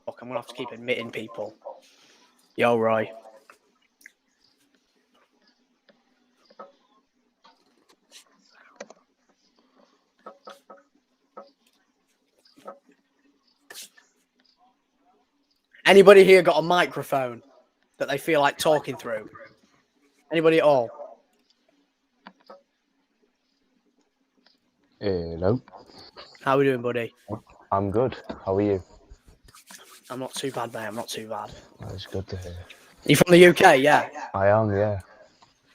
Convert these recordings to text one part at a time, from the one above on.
Fuck, I'm gonna have to keep admitting people. Yo, Roy. Anybody here got a microphone that they feel like talking through? Anybody at all? No. How are we doing, buddy? I'm good. How are you? I'm not too bad, mate. I'm not too bad. That's good to hear. You from the UK? Yeah. I am, yeah.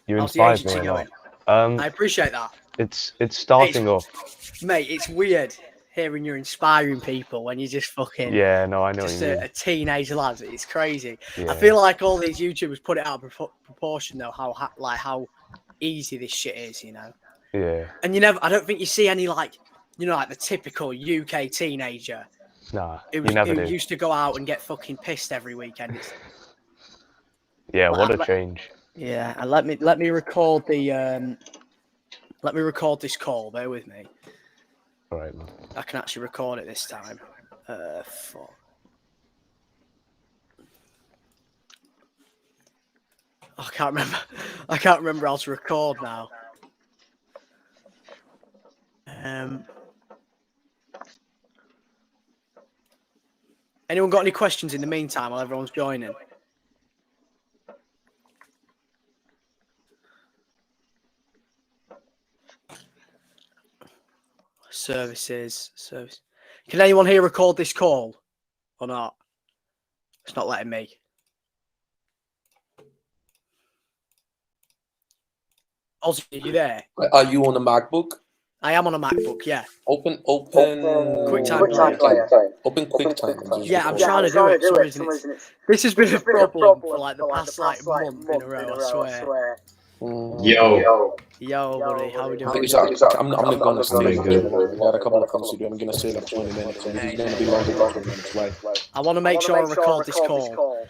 You How's the inspired agency me a lot. going? I appreciate that. It's starting up. Mate, it's weird hearing you're inspiring people when you're just fucking Yeah, no, I know just what you mean. a teenage lad. It's crazy. Yeah. I feel like all these YouTubers put it out of proportion though. How easy this shit is, you know. Yeah. And I don't think you see any like the typical UK teenager. Nah, Who you never do. used to go out and get fucking pissed every weekend. Yeah, what a change. Yeah, and let me record the let me record this call. Bear with me. All right, man. I can actually record it this time. Fuck. I can't remember. I can't remember how to record now. Anyone got any questions in the meantime while everyone's joining? Service. Can anyone here record this call or not? It's not letting me. Also, are you there? Are you on a MacBook? I am on a MacBook, yeah. Open QuickTime Player. Open QuickTime. Yeah, I'm trying to do it. For some reason this has been a problem for like the past month in a row, I swear. Yo, buddy, how we doing? I'm not gonna stay here. I got a couple of things to do. I'm gonna stay like 20 minutes. And it's gonna be longer than 20 minutes, right? I want to make sure I record this call.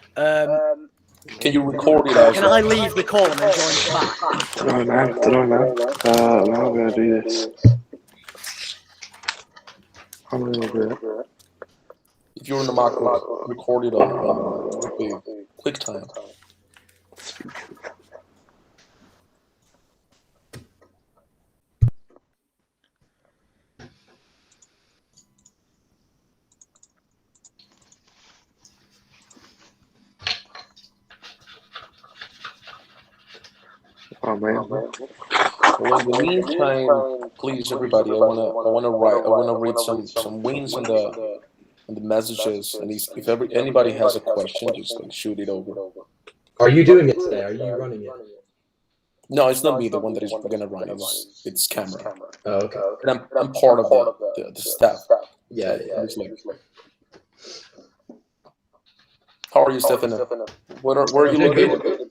Can you record it as Can I leave the call and then join it back? Don't know, man. Now I'm gonna do this. I'm gonna do it. If you're in the MacBook, record it on QuickTime. Oh man. Well, in the meantime, please, everybody, I wanna read some wins in the messages, and if anybody has a question, just like shoot it over. Are you doing it today? Are you running it? No, it's not me. The one that is gonna run it's camera. Oh, okay. And I'm part of the staff. Yeah. How are you, Stefano? Where are you located?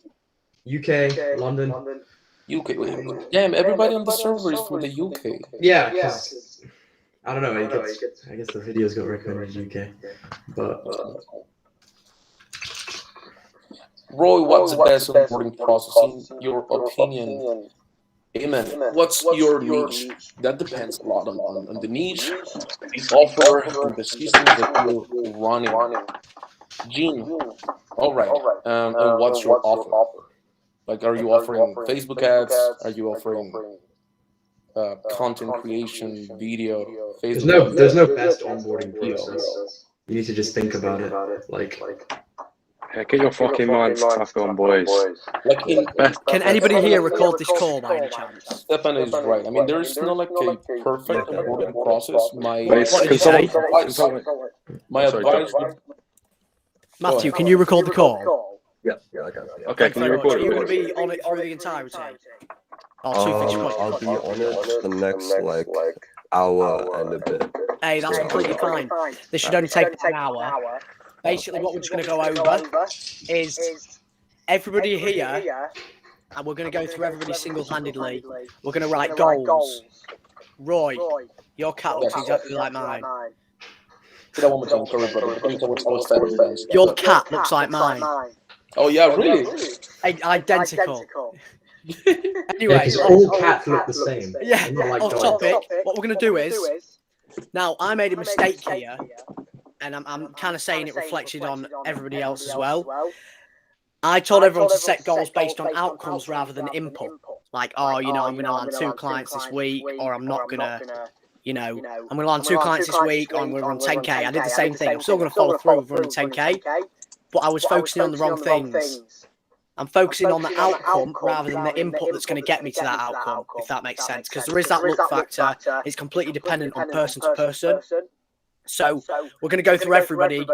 UK, London. UK. Damn, everybody on the server is from the UK. Yeah, because I don't know. I guess the videos got recommended in UK, but Roy, what's the best onboarding process in your opinion? Amen. What's your niche? That depends a lot on the niche, the offer, and the systems that you're running. Gene, all right. And what's your offer? Like, are you offering Facebook ads? Are you offering content creation, video? Facebook there's no best onboarding process. You need to just think about it. Like, Yeah, get your fucking minds stuck on, boys. Can anybody here record this call by any chance? Stefan is right. I mean, there is not like a perfect onboarding process. My advice would... Matthew, can you record the call? yeah, I can. Okay, can you record Are you going it? to be on it through the entirety? I'll be on it the next hour and a bit. Hey, that's completely fine. This should only take an hour. Basically, what we're just going to go over is everybody here, and we're going to go through everybody single-handedly. We're going to write goals. Roy, your cat looks exactly like mine. Your cat looks like mine. Oh yeah, really? Identical. Anyway, all cats look the same. Yeah, Not like off dogs. topic. What we're going to do is, now I made a mistake here. and I'm kind of saying it reflected on everybody else as well. I told everyone to set goals based on outcomes rather than input. Like, oh, you know, I'm going to land 2 clients this week, or I'm not going to, you know, I'm going to land 2 clients this week, or I'm going to run 10K. I did the same thing. I'm still going to follow through with running 10K, but I was focusing on the wrong things. I'm focusing on the outcome rather than the input that's going to get me to that outcome, if that makes sense. Because there is that look factor. It's completely dependent on person to person. So we're going to go through everybody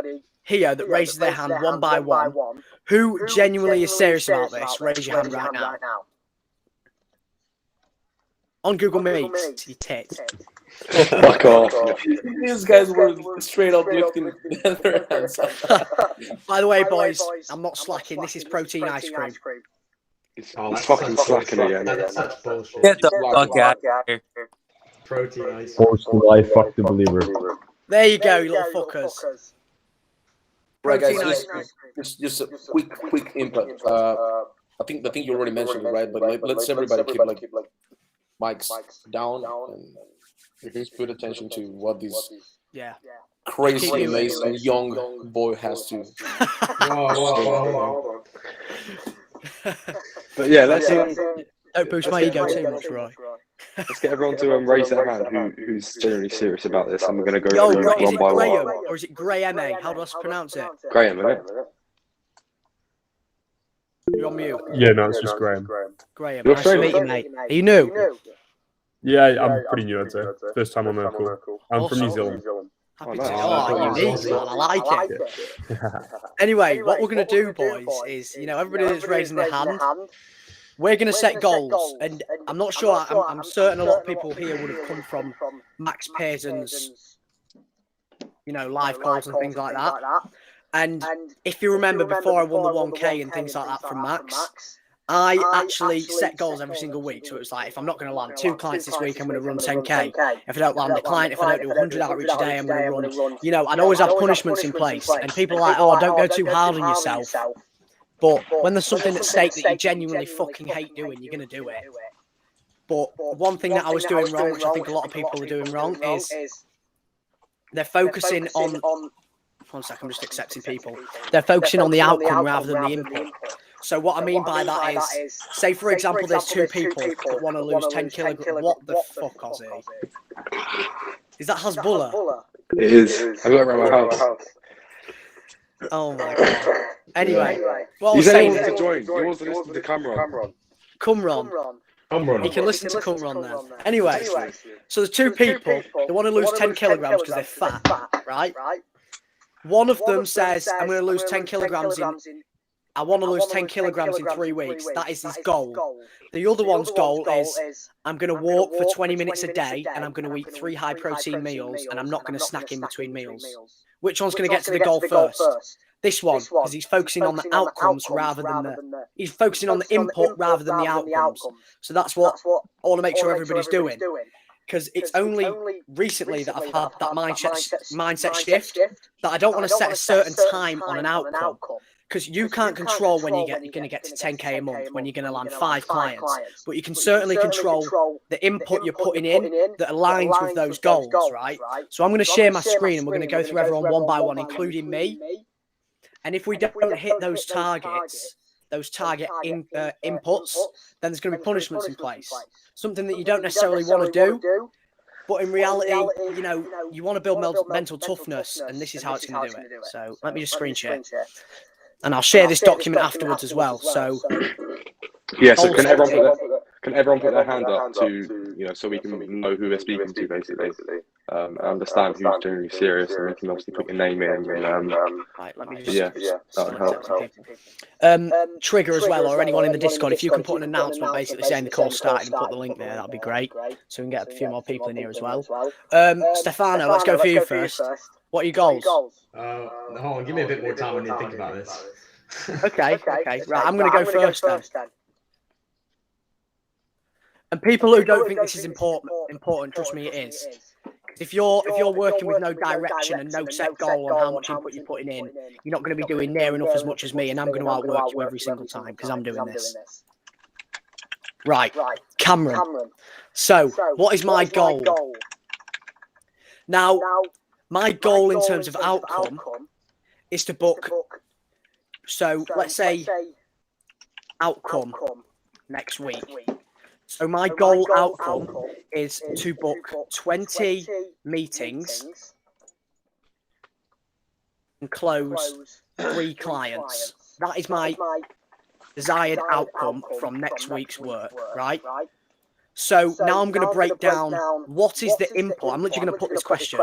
here that raises their hand one by one. Who genuinely is serious about this? Raise your hand right now. On Google Meet, you tit. Fuck off. These guys were straight up lifting their hands up. By the way, boys, I'm not slacking. This is protein ice cream. It's fucking slacking again. That's such bullshit. Get the fuck out of here. Protein ice. Force the life, fuck the believer. There you go, you little fuckers. Right, guys, Protein ice cream. just a quick input. I think you already mentioned it, right? But let's everybody keep like mics down and please put attention to what this crazy, amazing young boy has to. Whoa. But yeah, let's Don't boost my ego too much, Roy. let's get everyone to raise their hand who's genuinely serious about this, and we're going to go Yo, through is one it by Graham one. or is it Graham? How do I pronounce it? Graham, isn't it? You're on mute. Yeah, no, it's just Graham. Graham, You're nice to Australian? meet you, mate. Are you new? Yeah, I'm pretty new, I'd say. First time on the call. I'm from New Zealand. Happy nice. to unique, man. I like it. Anyway, what we're going to do, boys, is, you know, everybody that's raising their hand, we're going to set goals. And I'm not sure, I'm certain a lot of people here would have come from Max Pearson's, you know, live calls and things like that. And if you remember, before I won the 1K and things like that from Max, I actually set goals every single week. So it was like, if I'm not going to land 2 clients this week, I'm going to run 10K. If I don't land a client, if I don't do 100 outreach a day, I'm going to run, you know, I'd always have punishments in place. And people are like, oh, don't go too hard on yourself. But when there's something at stake that you genuinely fucking hate doing, you're going to do it. But one thing that I was doing wrong, which I think a lot of people are doing wrong, is they're focusing on... One sec, I'm just accepting people. They're focusing on the outcome rather than the input. So what I mean by that is, say for example, there's 2 people that want to lose 10 kilograms. What the fuck, Ozzy? Is that Hezbollah? It is. I got it around my house. Oh my god. Anyway, what I You was said saying he is, wanted to join. He wants to listen to Cameron. Cumron. He can listen to Cumron then. Anyway, so there's 2 people that want to lose 10 kilograms because they're fat, right? One of them says, I'm going to lose 10 kilograms in... I want to lose 10 kilograms in 3 weeks. That is his goal. The other one's goal is, I'm going to walk for 20 minutes a day and I'm going to eat 3 high-protein meals and I'm not going to snack in between meals. Which one's going to get to the goal first? This one, because he's focusing on the outcomes rather than the... He's focusing on the input rather than the outcomes. So that's what I want to make sure everybody's doing. Because it's only recently that I've had that mindset shift that I don't want to set a certain time on an outcome. Because you can't control when you're going to get to 10K a month, when you're going to land 5 clients. But you can certainly control the input you're putting in that aligns with those goals, right? So I'm going to share my screen and we're going to go through everyone one by one, including me. And if we don't hit those targets, those target inputs, then there's going to be punishments in place. Something that you don't necessarily want to do. But in reality, you know, you want to build mental toughness, and this is how it's going to do it. So let me just screen share. And I'll share this document afterwards as well. So Yeah, so can everyone put their hand up to, you know, so we can know who we're speaking to, basically, understand who's genuinely serious, and we can obviously put your name in. And, right, let me just that would help. Trigger as well, or anyone in the Discord, if you can put an announcement basically saying the call's starting and put the link there, that'd be great. So we can get a few more people in here as well. Stefano, let's go for you first. What are your goals? Hold on, give me a bit more time. I need to think about this. Okay. Right, I'm going to go first then. And people who don't think this is important, trust me, it is. If you're working with no direction and no set goal on how much input you're putting in, you're not going to be doing near enough as much as me, and I'm going to outwork you every single time because I'm doing this. Right, Cameron. So, what is my goal? Now, My goal in terms of outcome is to book. So let's say outcome next week. So my goal outcome is to book 20 meetings and close 3 clients. That is my desired outcome from next week's work, right? So now I'm going to break down what is the input. I'm literally going to put this question.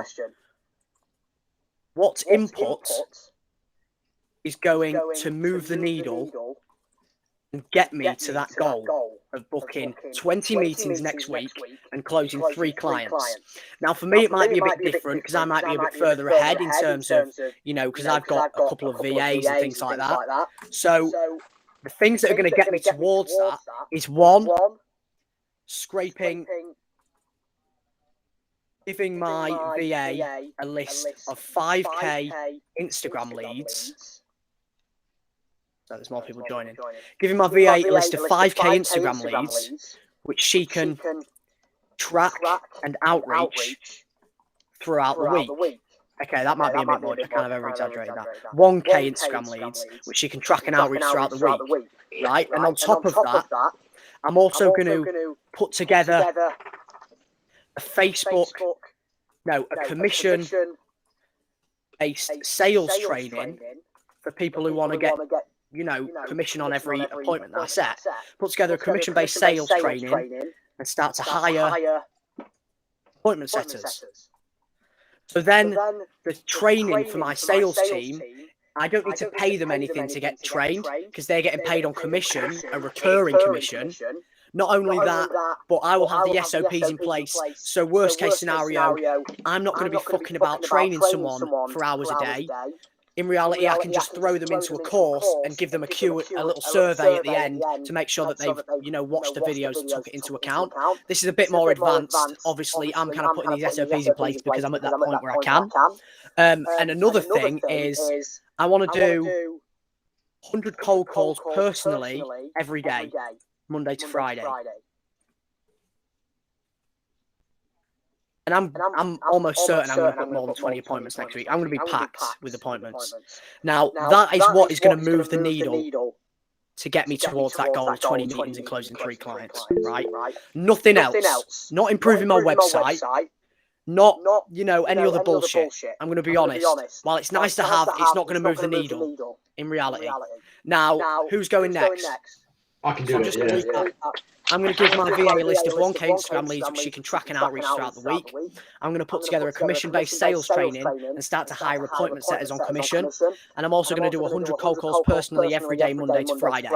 What input is going to move the needle and get me to that goal of booking 20 meetings next week and closing 3 clients? Now, for me, it might be a bit different because I might be a bit further ahead in terms of, because I've got a couple of VAs and things like that. So the things that are going to get me towards that is 1, giving my VA a list of 5k Instagram leads. So there's more people joining. Giving my VA a list of 5k Instagram leads, which she can track and outreach throughout the week. Okay, that might be a bit much. I kind of over-exaggerated that. 1k Instagram leads, which she can track and outreach throughout the week. Right? And on top of that, I'm also going to put together a commission-based sales training for people who want to get, commission on every appointment that I set. Put together a commission-based sales training and start to hire appointment setters. So then the training for my sales team, I don't need to pay them anything to get trained because they're getting paid on commission, a recurring commission. Not only that, but I will have the SOPs in place. So worst case scenario, I'm not going to be fucking about training someone for hours a day. In reality, I can just throw them into a course and give them a little survey at the end to make sure that they've, watched the videos and took it into account. This is a bit more advanced. Obviously, I'm kind of putting these SOPs in place because I'm at that point where I can. And another thing is I want to do 100 cold calls personally every day, Monday to Friday. And I'm almost certain I'm going to put more than 20 appointments next week. I'm going to be packed with appointments. Now, that is what is going to move the needle to get me towards that goal of 20 meetings and closing 3 clients, right? Nothing else. Not improving my website. Not, any other bullshit. I'm going to be honest. While it's nice to have, it's not going to move the needle in reality. Now, who's going next? I can do it. I'm going to give my VA a list of 1k Instagram leads which she can track and outreach throughout the week. I'm going to put together a commission-based sales training and start to hire appointment setters on commission. And I'm also going to do 100 cold calls personally every day, Monday to Friday.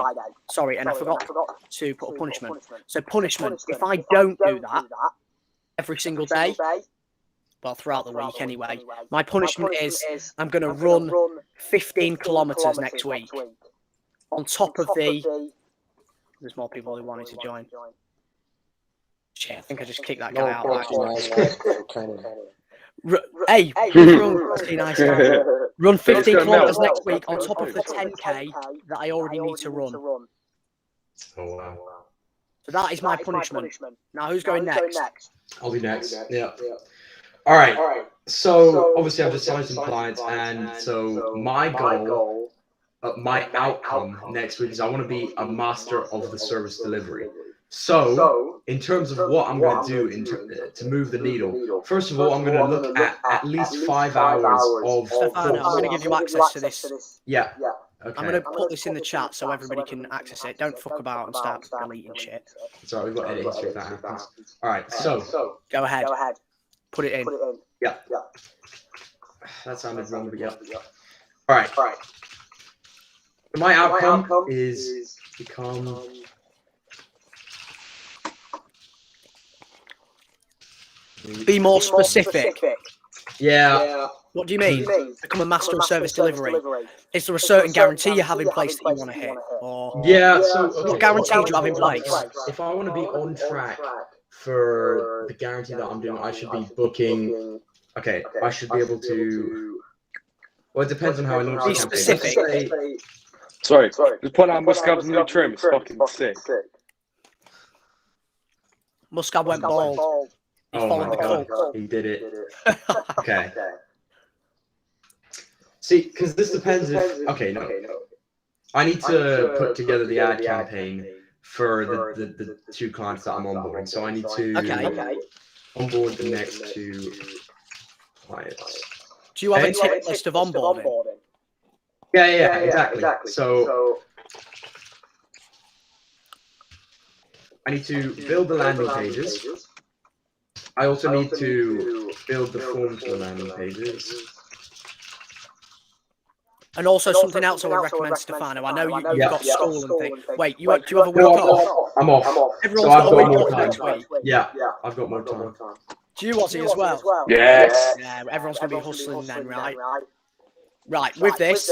Sorry, and I forgot to put a punishment. So punishment, if I don't do that every single day, well, throughout the week anyway, my punishment is I'm going to run 15 kilometers next week. On top of the... There's more people who wanted to join. Shit, I think I just kicked that guy out. Hey, run 15 kilometers next week on top of the 10k that I already need to run. Oh, wow. So that is my punishment. Now, who's going next? I'll be next. Yeah. All right. So obviously I've just signed some clients, and so my goal, my outcome next week is I want to be a master of the service delivery. So in terms of what I'm going to do to move the needle, first of all, I'm going to look at least 5 hours of. Stefano, I'm going to give you access to this. Yeah. Okay. I'm going to put this in the chat so everybody can access it. Don't fuck about and start deleting shit. Sorry, we've got edit history if that happens. All right, so go ahead. Put it in. Yeah. That sounded wrong, but yeah. All right. My outcome is become. Be more specific. Yeah. What do you mean? Become a master of service delivery. Is there a certain guarantee you have in place that you want to hit? Or yeah. So what guarantee do you have in place? If I want to be on track for the guarantee that I'm doing, I should be booking. Okay, I should be able to. Well, it depends on how I launch the campaign. Be specific. Sorry, just point out Muscab's new trim. It's fucking sick. Muscab went bald. He followed the cult. He did it. Okay. See, because this depends if... Okay, no. I need to put together the ad campaign for the 2 clients that I'm onboarding. So I need to onboard the next 2 clients. Do you have a tick list of onboarding? Yeah, exactly. So I need to build the landing pages. I also need to build the forms for the landing pages. And also something else I would recommend, Stefano. I know you've got school and things. Wait, do you have a week No, off? I'm off. Everyone's So I've got a got week more off time. next week. Yeah, I've got more time. Do you, Ozzy, as well? Yes. Yeah, everyone's going to be hustling then, right? Right, with this,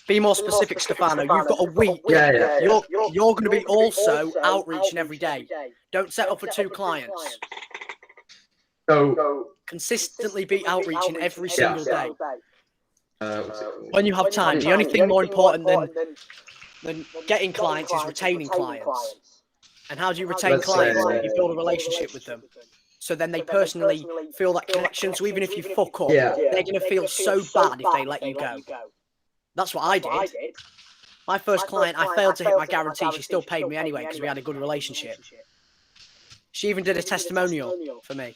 be more specific, Stefano. You've got a week. Yeah. You're going to be also outreaching every day. Don't settle for 2 clients. So Consistently be outreaching every single day. what's it called? When you have time. The only thing more important than getting clients is retaining clients. And how do you retain Let's clients? say- You build a relationship with them. So then they personally feel that connection. So even if you fuck up, Yeah. they're going to feel so bad if they let you go. That's what I did. My first client, I failed to hit my guarantee. She still paid me anyway because we had a good relationship. She even did a testimonial for me.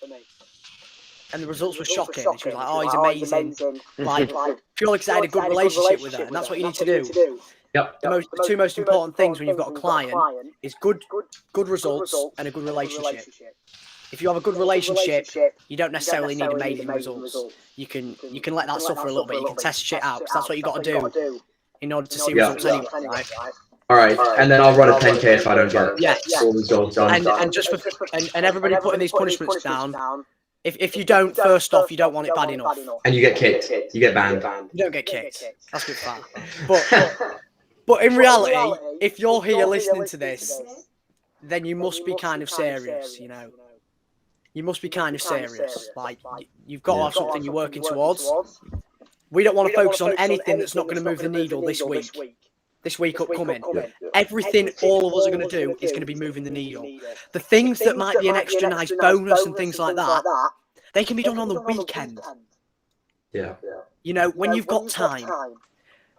And the results were shocking. She was like, oh, he's amazing. Like, purely because I had a good relationship with her. And that's what you need to do. Yep. The 2 most important things when you've got a client is good results and a good relationship. If you have a good relationship, you don't necessarily need amazing results. You can let that suffer a little bit. You can test shit out because that's what you got to do in order to see results anyway, right? All right, and then I'll run a 10K if I don't get Yeah. all the goals done. And just for and everybody putting these punishments down. If you don't, first off, you don't want it bad enough. And you get kicked. You get banned. You don't get kicked. That's good fun. But in reality, if you're here listening to this, then you must be kind of serious, you know. You must be kind of serious. Like, you've got to have something you're working towards. We don't want to focus on anything that's not going to move the needle this week. This week upcoming. Everything all of us are going to do is going to be moving the needle. The things that might be an extra nice bonus and things like that, they can be done on the weekend. Yeah. You know, when you've got time.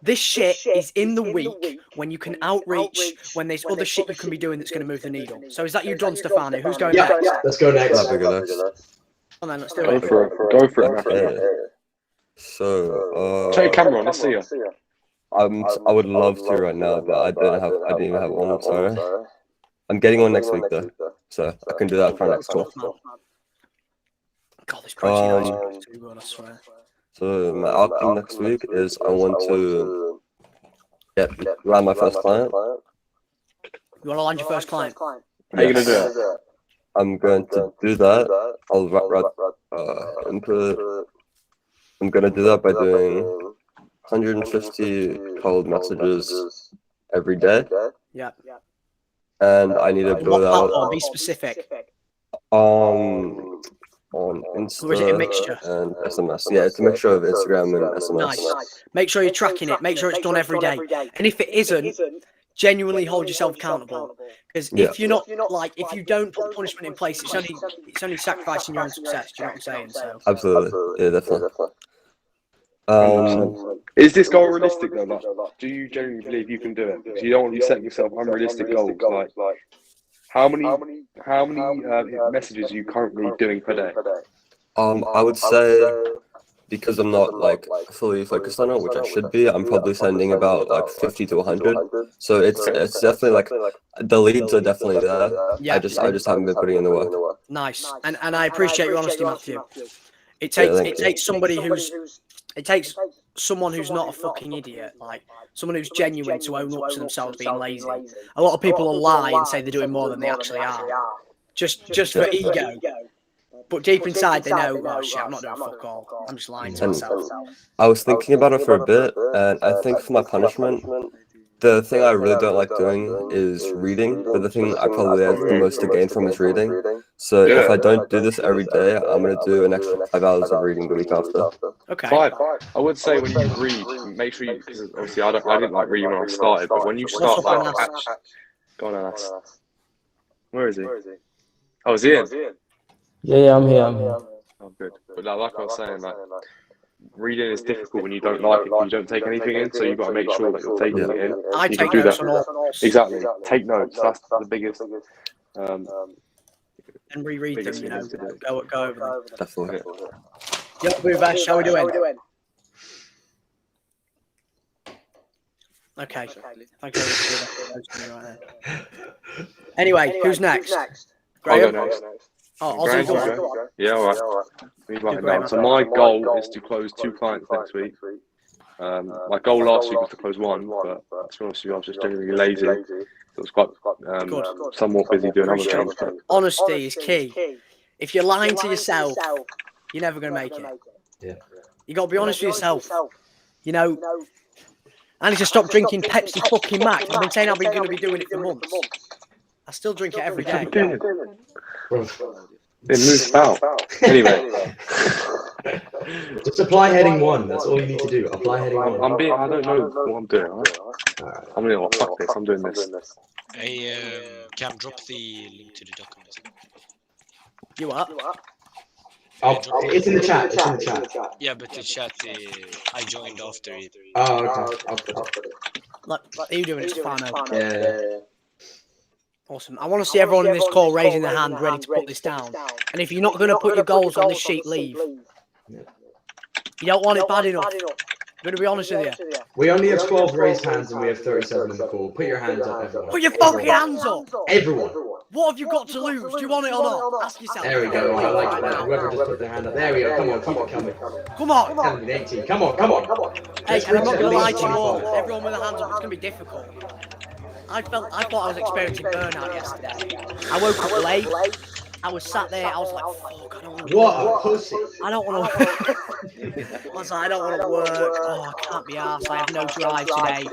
This shit is in the week when you can outreach, when there's other shit you can be doing that's going to move the needle. So is that you done, Stefano? Who's going next? Let's go next. That'd be good. Come on, let's do Go it. for it. Go for it, Matthew. Okay. So, Turn your camera on. Let's see you. I would love to right now, but I didn't even have one. Sorry. I'm getting one next week though, so I can do that for our next call. God, this protein ice is too good, I swear. So my outcome next week is I want to land my first client. You want to land your first client? How are you going to do it? I'm going to do that. I'll input. I'm going to do that by doing 150 cold messages every day. Yeah. And I need to What build platform? out Be specific. on Insta Or is it a mixture? and SMS. Yeah, it's a mixture of Instagram and SMS. Nice. Make sure you're tracking it. Make sure it's done every day. And if it isn't, genuinely hold yourself accountable. Because if you're not like, if you don't put punishment in place, it's only sacrificing your own success. Do you know what I'm saying? So Absolutely, yeah, definitely. Is this goal realistic though? Like, do you genuinely believe you can do it? Because you don't want to be setting yourself unrealistic goals. Like how many messages are you currently doing per day? I would say, because I'm not like fully focused on it, which I should be, I'm probably sending about like 50 to 100. So it's definitely like the leads are definitely there. Yeah. I just haven't been putting in the work. Nice. And I appreciate your honesty, Matthew. It takes someone who's not a fucking idiot, like someone who's genuine to own up to themselves being lazy. A lot of people will lie and say they're doing more than they actually are, just for ego. But deep inside, they know, oh shit, I'm not doing fuck all. I'm just lying to myself. I was thinking about it for a bit, and I think for my punishment, the thing I really don't like doing is reading, but the thing I probably have the most to gain from is reading. So if I don't do this every day, I'm going to do an extra 5 hours of reading the week after. Okay. 5. I would say when you read, make sure you, because obviously I didn't like reading when I started, but when you start like, go on, Anas. Where is he? Oh, is he in? Yeah, I'm here. Oh, good. But like I was saying, like reading is difficult when you don't like it, because you don't take anything in. So you've got to make sure that you're taking it in. I You take can do notes that. on all. Exactly. Take notes. That's the biggest. And reread them, Biggest you thing know, is to do. go over them. Definitely. Yo, Bhuvesh, how we doing? Okay. Thank you very much. Anyway, who's next? I'll Graham? go next. Oh, Ozzy, Graham, go you on. go. Yeah, all right. Let me write it Graham. down. So my goal is to close 2 clients next week. My goal last week was to close 1, but to be honest with you, I was just generally lazy. It was quite somewhat busy doing other things. But Honesty is key. If you're lying to yourself, you're never going to make it. Yeah. You got to be honest with yourself. You know, I need to stop drinking Pepsi fucking Max. I've been saying I've been going to be doing it for months. I still drink it every day. It moves out. Anyway. Just apply heading 1. That's all you need to do. Apply heading 1. I don't know what I'm doing. Right? I'm gonna fuck this. I'm doing this. Cam, drop the link to the document. You what? Oh, it's in the chat. It's in the chat. Yeah, but the chat, I joined after it. Oh, okay. I'll put it. Look, are you doing it? It's fine. Yeah. Awesome. I want to see everyone in this call raising their hand, ready to put this down. And if you're not going to put your goals on this sheet, leave. You don't want it bad enough. I'm going to be honest with you. We only have 12 raised hands and we have 37 in the call. Put your hands up, everyone. Put your fucking hands up. Everyone. What have you got to lose? Do you want it or not? Ask yourself. There we go. I like that. Whoever just put their hand up. There we go. Come on, keep it coming. Come on. 17, 18. Come on. Hey, and I'm not going to lie to you all. Everyone with their hands up, it's going to be difficult. I thought I was experiencing burnout yesterday. I woke up late. I was sat there. I was like, "Fuck, I don't want to work. What a pussy! I don't want to work." I was like, "I don't want to work. Oh, I can't be arsed. I have no drive today.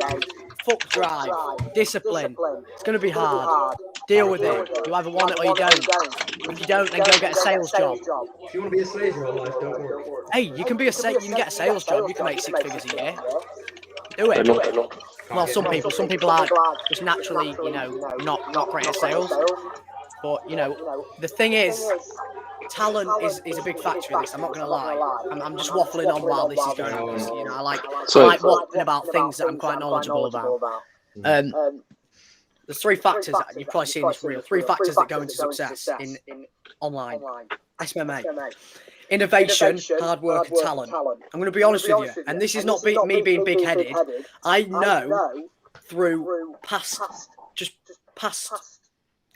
Fuck drive. Discipline. It's going to be hard. Deal with it. You either want it or you don't. If you don't, then go get a sales job. If you want to be a slave your whole life, don't work. Hey, you can get a sales job. You can make 6 figures a year. Do it. Well, some people are just naturally, you know, not great at sales. But, you know, the thing is, talent is a big factor in this. I'm not going to lie. I'm just waffling on while this is going on. You know, I like waffling about things that I'm quite knowledgeable about. There's 3 factors that you've probably seen this reel. 3 factors that go into success in online SMMA. Innovation, hard work, and talent. I'm going to be honest with you, and this is not me being big-headed. I know through past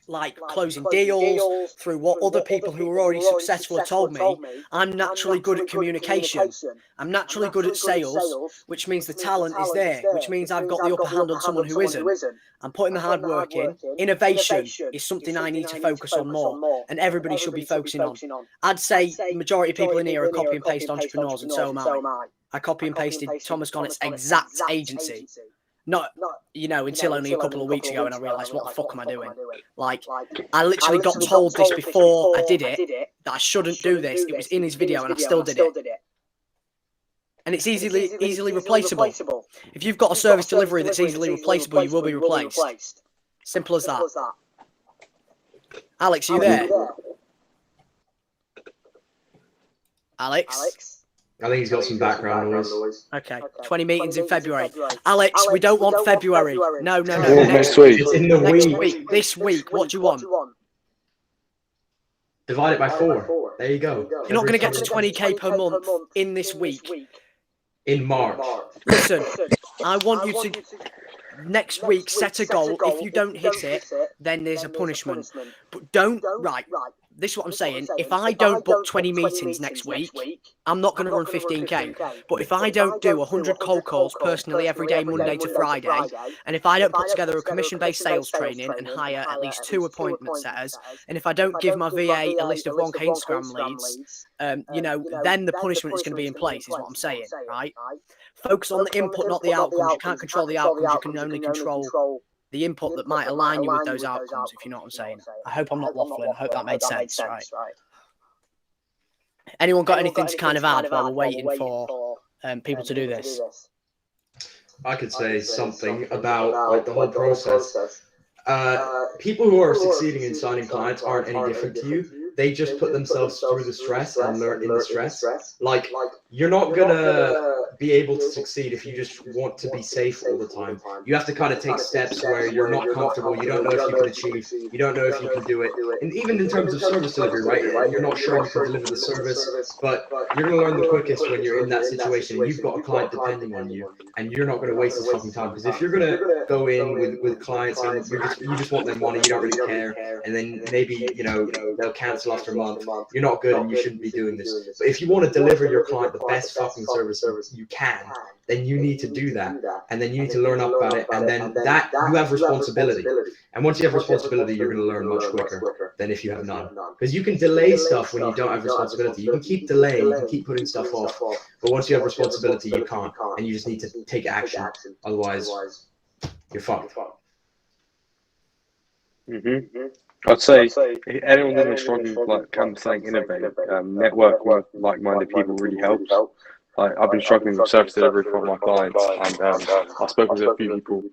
like closing deals, through what other people who are already successful have told me, I'm naturally good at communication. I'm naturally good at sales, which means the talent is there, which means I've got the upper hand on someone who isn't. I'm putting the hard work in. Innovation is something I need to focus on more, and everybody should be focusing on. I'd say the majority of people in here are copy and paste entrepreneurs, and so am I. I copy and pasted Thomas Connett's exact agency. Not, you know, until only a couple of weeks ago, and I realised, what the fuck am I doing? Like, I literally got told this before I did it, that I shouldn't do this. It was in his video, and I still did it. And it's easily replaceable. If you've got a service delivery that's easily replaceable, you will be replaced. Simple as that. Alex, are you there? Alex? I think he's got some background noise. Okay, 20 meetings in February. Alex, we don't want February. No. Next week. It's in the week. This week, what do you want? Divide it by 4. There you go. You're not going to get to 20k per month in this week. In March. Listen, I want you to next week set a goal. If you don't hit it, then there's a punishment. But don't, this is what I'm saying. If I don't book 20 meetings next week, I'm not going to run 15k. But if I don't do 100 cold calls personally every day, Monday to Friday, and if I don't put together a commission-based sales training and hire at least 2 appointment setters, and if I don't give my VA a list of 1k Instagram leads, you know, then the punishment is going to be in place, is what I'm saying, right? Focus on the input, not the outcomes. You can't control the outcomes. You can only control the input that might align you with those outcomes, if you know what I'm saying. I hope I'm not waffling. I hope that made sense, right? Anyone got anything to kind of add while we're waiting for people to do this? I could say something about like the whole process. People who are succeeding in signing clients aren't any different to you. they just put themselves through the stress and learn in the stress. Like, you're not gonna be able to succeed if you just want to be safe all the time. You have to kind of take steps where you're not comfortable, you don't know if you can achieve, you don't know if you can do it. And even in terms of service delivery, right? You're not sure you can deliver the service, but you're gonna learn the quickest when you're in that situation. You've got a client depending on you, and you're not gonna waste this fucking time. Because if you're gonna go in with clients and you just want their money, you don't really care, and then maybe they'll cancel after a month, you're not good and you shouldn't be doing this. But if you want to deliver your client the best fucking service you can, then you need to do that, and then you need to learn up about it, and then that you have responsibility. And once you have responsibility, you're going to learn much quicker than if you have none. Because you can delay stuff when you don't have responsibility. You can keep delaying, you can keep putting stuff off, but once you have responsibility, you can't, and you just need to take action. Otherwise, you're fucked. I'd say if anyone in struggling, like Cam saying, innovate, networking with like-minded people really helps. Like, I've been struggling with service delivery for my clients, and I've spoken to a few people,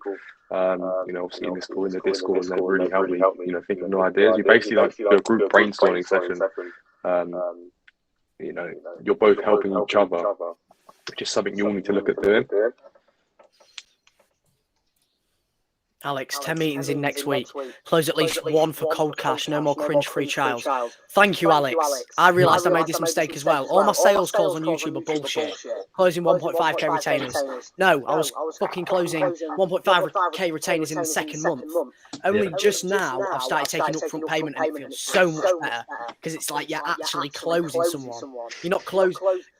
obviously in the Discord, and they've really helped me, think of new ideas. You basically like do a group brainstorming session. You're both helping each other, which is something you all need to look at doing. Alex, 10 meetings in next week. Close at least one for cold cash, no more cringe-free trials. Thank you, Alex. I realised I made this mistake as well. All my sales calls on YouTube are bullshit. Closing 1.5k retainers. No, I was fucking closing 1.5k retainers in the second month. Only just now I've started taking upfront payment, and it feels so much better because it's like you're actually closing someone. You're not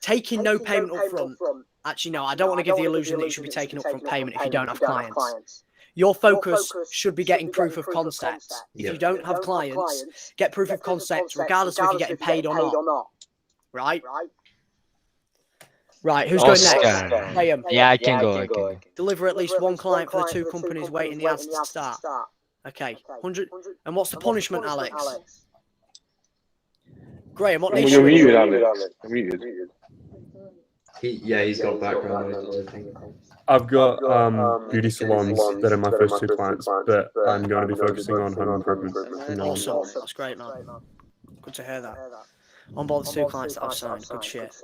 taking no payment upfront. Actually, no, I don't want to give the illusion that you should be taking upfront payment if you don't have clients. Your focus should be getting proof of concept. If you don't have clients, get proof of concept, regardless of if you're getting paid or not. Right? Right, who's going next? Yeah, I can go. Deliver at least one client for the two companies waiting the ads to start. Okay, 100. And what's the punishment, Alex? Graham, what needs You're to muted, Alex. You're muted. He's got background noise, I think. I've got beauty salons that are my first two clients, but I'm going to be focusing on home improvement. Awesome. That's great, man. Good to hear that. On board the two clients that I've signed. Good shit.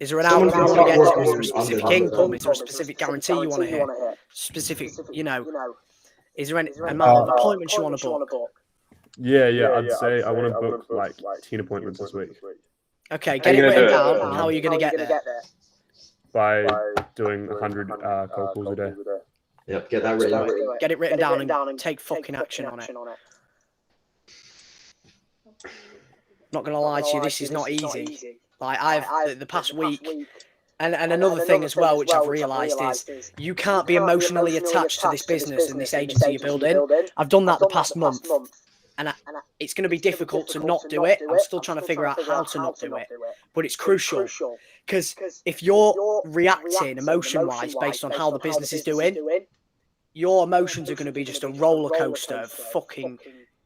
Is there an outcome you want to get to? Is there a specific income? Is there a specific guarantee you want to hit? Specific, is there any amount of appointments you want to book? Yeah, I'd say I want to book like 10 appointments this week. Okay, get it written down. How are you going to get there? By doing 100 cold calls a day. Yep, get that written down. Get it written down and take fucking action on it. Not going to lie to you, this is not easy. Like, I've, the past week, and another thing as well, which I've realised is you can't be emotionally attached to this business and this agency you're building. I've done that the past month. And it's going to be difficult to not do it. I'm still trying to figure out how to not do it. But it's crucial. Because if you're reacting emotion-wise based on how the business is doing, your emotions are going to be just a roller coaster of fucking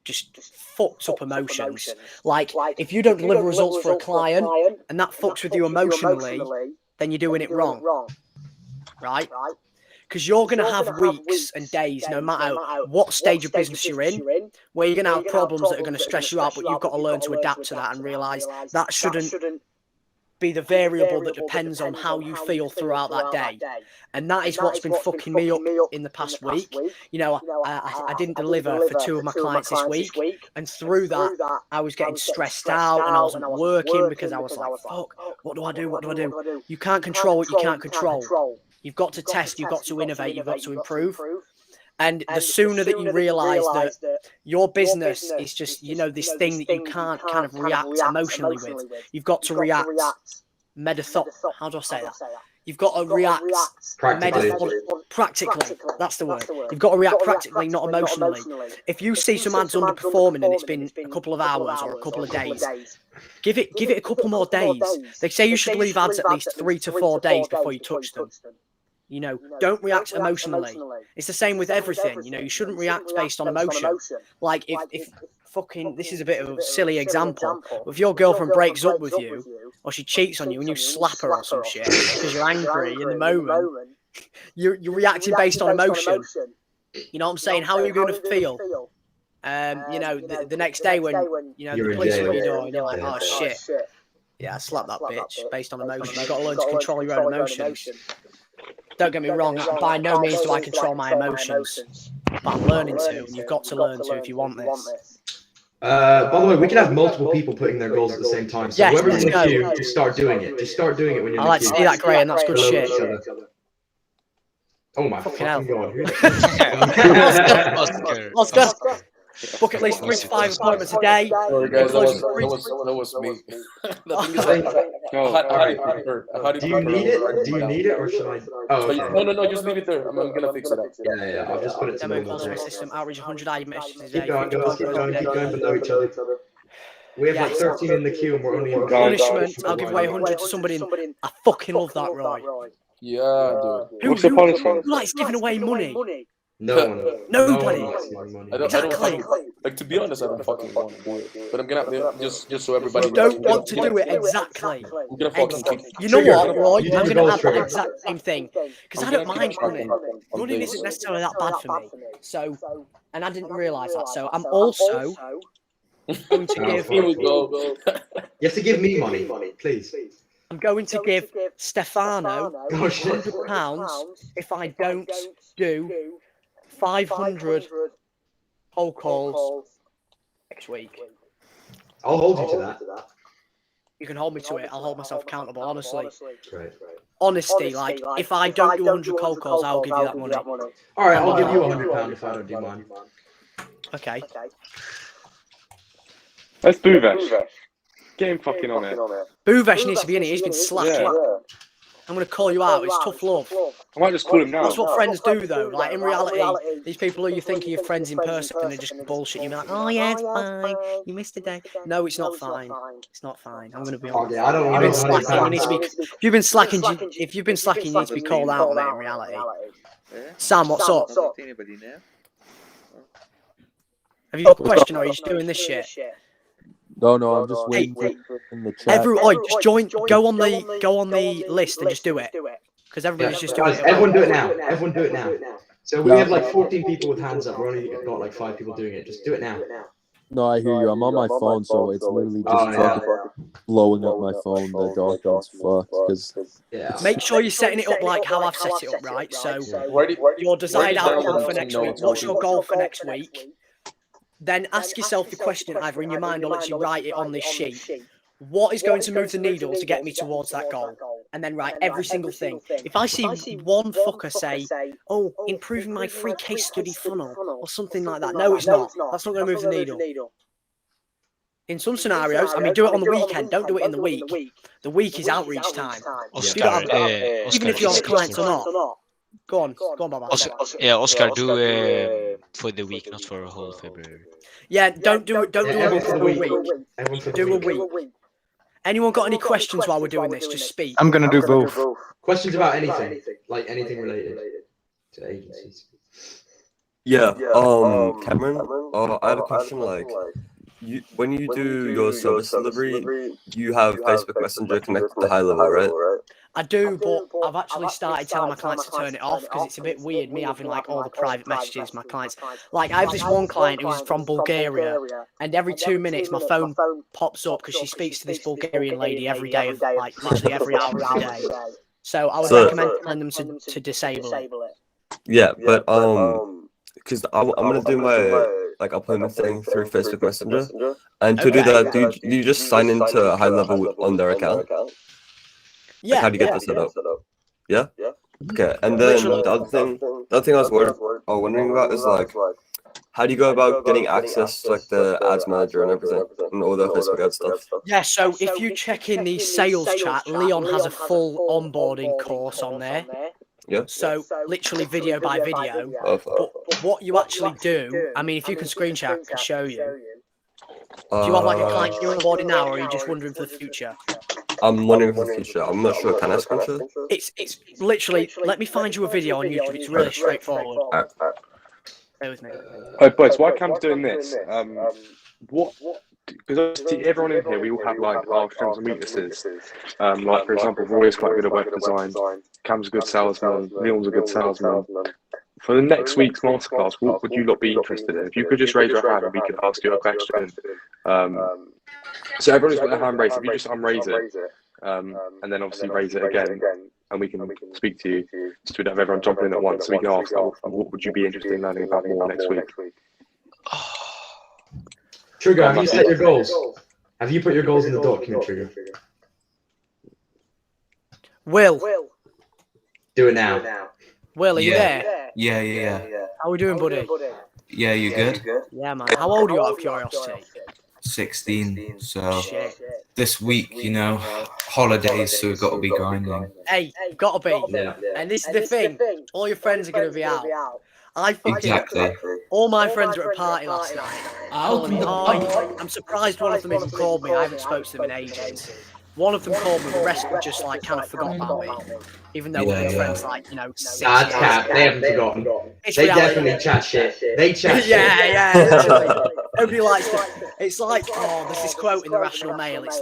just fucked up emotions. Like, if you don't deliver results for a client and that fucks with you emotionally, then you're doing it wrong. Right? Because you're going to have weeks and days, no matter what stage of business you're in, where you're going to have problems that are going to stress you out, but you've got to learn to adapt to that and realise that shouldn't be the variable that depends on how you feel throughout that day. And that is what's been fucking me up in the past week. I didn't deliver for two of my clients this week, and through that, I was getting stressed out and I wasn't working because I was like, fuck, what do I do? You can't control what you can't control. You've got to test, you've got to innovate, you've got to improve. And the sooner that you realise that your business is just, this thing that you can't kind of react emotionally with, you've got to react how do I say that? You've got to react practically. That's the word. You've got to react practically, not emotionally. If you see some ads underperforming and it's been a couple of hours or a couple of days, give it a couple more days. They say you should leave ads at least 3 to 4 days before you touch them. Don't react emotionally. It's the same with everything. You shouldn't react based on emotion. Like, if fucking, this is a bit of a silly example, but if your girlfriend breaks up with you, or she cheats on you and you slap her or some shit because you're angry in the moment, you're reacting based on emotion. You know what I'm saying? How are you going to feel? You know, the next day when you know You're the in police are jail. at your door and you're like, Yeah. oh shit, yeah, I slapped that bitch based on emotion. You've got to learn to control your own emotions. Don't get me wrong, by no means do I control my emotions, but I'm learning to, and you've got to learn to if you want this. By the way, we can have multiple people putting their goals at the same time. So Yes, whoever's in the let's go. queue, just start doing it. Just start doing it when you're I in the like queue. to see that, Graham. That's good Below shit. each other. Oh my Fucking fucking hell. god! Who Oscar. Oscar, book at least 3 to 5 appointments a day. Sorry guys, that Closing was me. The thing is, I think- how Do you need it? Do you need it, or should I? Oh, okay. No, just leave it there. I'm gonna fix it up. Yeah. I'll just put it to Demo normal. calls my system, outreach 100 ID messages a day. Keep going, 50 guys. Keep going. Keep going below each other. We have like Yes. 13 in the queue, and we're only in Punishment, I'll give away 100 to somebody. I fucking love that, Roy. Yeah, dude. What's the punishment? Who likes giving away money? No one. Nobody. No one likes giving money. I don't Exactly. like to be honest. I don't fucking want to do it, but I'm gonna just so everybody. You don't want to do it, exactly. I'm gonna fucking kick. You know what, Roy? You I'm do going to the add goal that trigger. exact same thing. Because I don't mind running. Running isn't necessarily that bad for me. So, and I didn't realise that. So I'm also going to give... Here we go. You have to give me money, please. I'm going to give Stefano Oh shit! £100 if I don't do 500 whole calls next week. I'll hold you to that. You can hold me to it. I'll hold myself accountable, honestly. Right. Honesty, like, if I don't do 100 cold calls, I'll give you that money. All right, I'll give you £100 if I don't do mine. Okay. Let's do that. Get him fucking on it. Buvesh needs to be in it. He's been slacking. Yeah. I'm going to call you out. It's tough love. I might just call him now. That's what friends do, though. Like, in reality, these people who you think are your friends in person, and they just bullshit you. You're like, oh, yeah, it's fine. You missed a day. No, it's not fine. It's not fine. I'm going to be Oh, honest. yeah, I don't You've want been to slacking. You need to be. If you've been slacking, you need to be called out, mate. In reality. Sam, what's up? Have you got a question, or are you just doing this shit? No, I'm just waiting in the chat. Just join. Go on the list and just do it. Because everybody's just doing Guys, it. everyone do it now. Everyone do it now. So we have like 14 people with hands up. We're only got like 5 people doing it. Just do it now. No, I hear you. I'm on my phone, so it's literally just fucking blowing up my phone. The document's fucked. Because Yeah. Make sure you're setting it up like how I've set it up, right? So your desired outcome for next week. What's your goal for next week? Then ask yourself the question either in your mind or literally write it on this sheet. What is going to move the needle to get me towards that goal? And then write every single thing. If I see one fucker say, oh, improving my free case study funnel or something like that. No, it's not. That's not going to move the needle. In some scenarios, I mean, do it on the weekend. Don't do it in the week. The week is outreach time. Oscar, Even if you're clients or not. Go on, Baba. Oscar, do for the week, not for a whole February. Yeah, don't do it. Don't do Everyone it for for the a week. week. Everyone for the Do a week. week. Anyone got any questions while we're doing this? Just speak. I'm gonna do both. Questions about anything, like anything related to agencies. Yeah, Cameron, I had a question, like, when you do your service delivery, you have Facebook Messenger connected to high level, right? I do, but I've actually started telling my clients to turn it off because it's a bit weird me having like all the private messages. My clients, like I have this one client who's from Bulgaria, and every 2 minutes my phone pops up because she speaks to this Bulgarian lady every day, of like literally every hour of the day. So I would recommend telling them to disable it. Yeah, but because I'm gonna do my like appointment thing through Facebook Messenger, and to do that, do you just sign into high level on their account? Yeah. Like, how do you get this set up? Yeah. Okay, and then the other thing I was wondering about is like, how do you go about getting access to like the ads manager and everything and all the Facebook ad stuff? Yeah, so if you check in the sales chat, Leon has a full onboarding course on there. Yeah. So literally video by video. But what you actually do, I mean, if you can screen share, I can show you. Do you have like a client you're onboarding now, or are you just wondering for the future? I'm wondering for the future. I'm not sure. Can I screenshot? It's literally. Let me find you a video on YouTube. It's really straightforward. Bear with me. Oh, boys, why Cam's doing this? Because everyone in here, we all have like our strengths and weaknesses. Like for example, Roy is quite good at web design. Cam's a good salesman. Leon's a good salesman. For the next week's masterclass, what would you lot be interested in? If you could just raise your hand and we could ask you a question. So everyone's got their hand raised. If you just unraise it, and then obviously raise it again, and we can speak to you. So we don't have everyone jumping in at once. So we can ask, what would you be interested in learning about more next week? Trigger, have you set your goals? Have you put your goals in the document, Trigger? Will. Do it now. Will, are you there? Yeah. How we doing, buddy? Yeah, you good? Yeah, man. How old are you, out of curiosity? 16. So Shit. this week, holidays, so we've got to be grinding. Hey, gotta be. Yeah. And this is the thing. All your friends are going to be out. Exactly. All my friends were at a party last night. I'm surprised one of them even called me. I haven't spoken to them in ages. One of them called me, the rest were just like kind of forgot about me. Even though we're friends like, 6 That's years. cap. They haven't forgotten. It's They reality. definitely chat shit. They chat shit. Yeah, literally. Nobody likes it. It's like, there's this quote in the Rational Mail. It's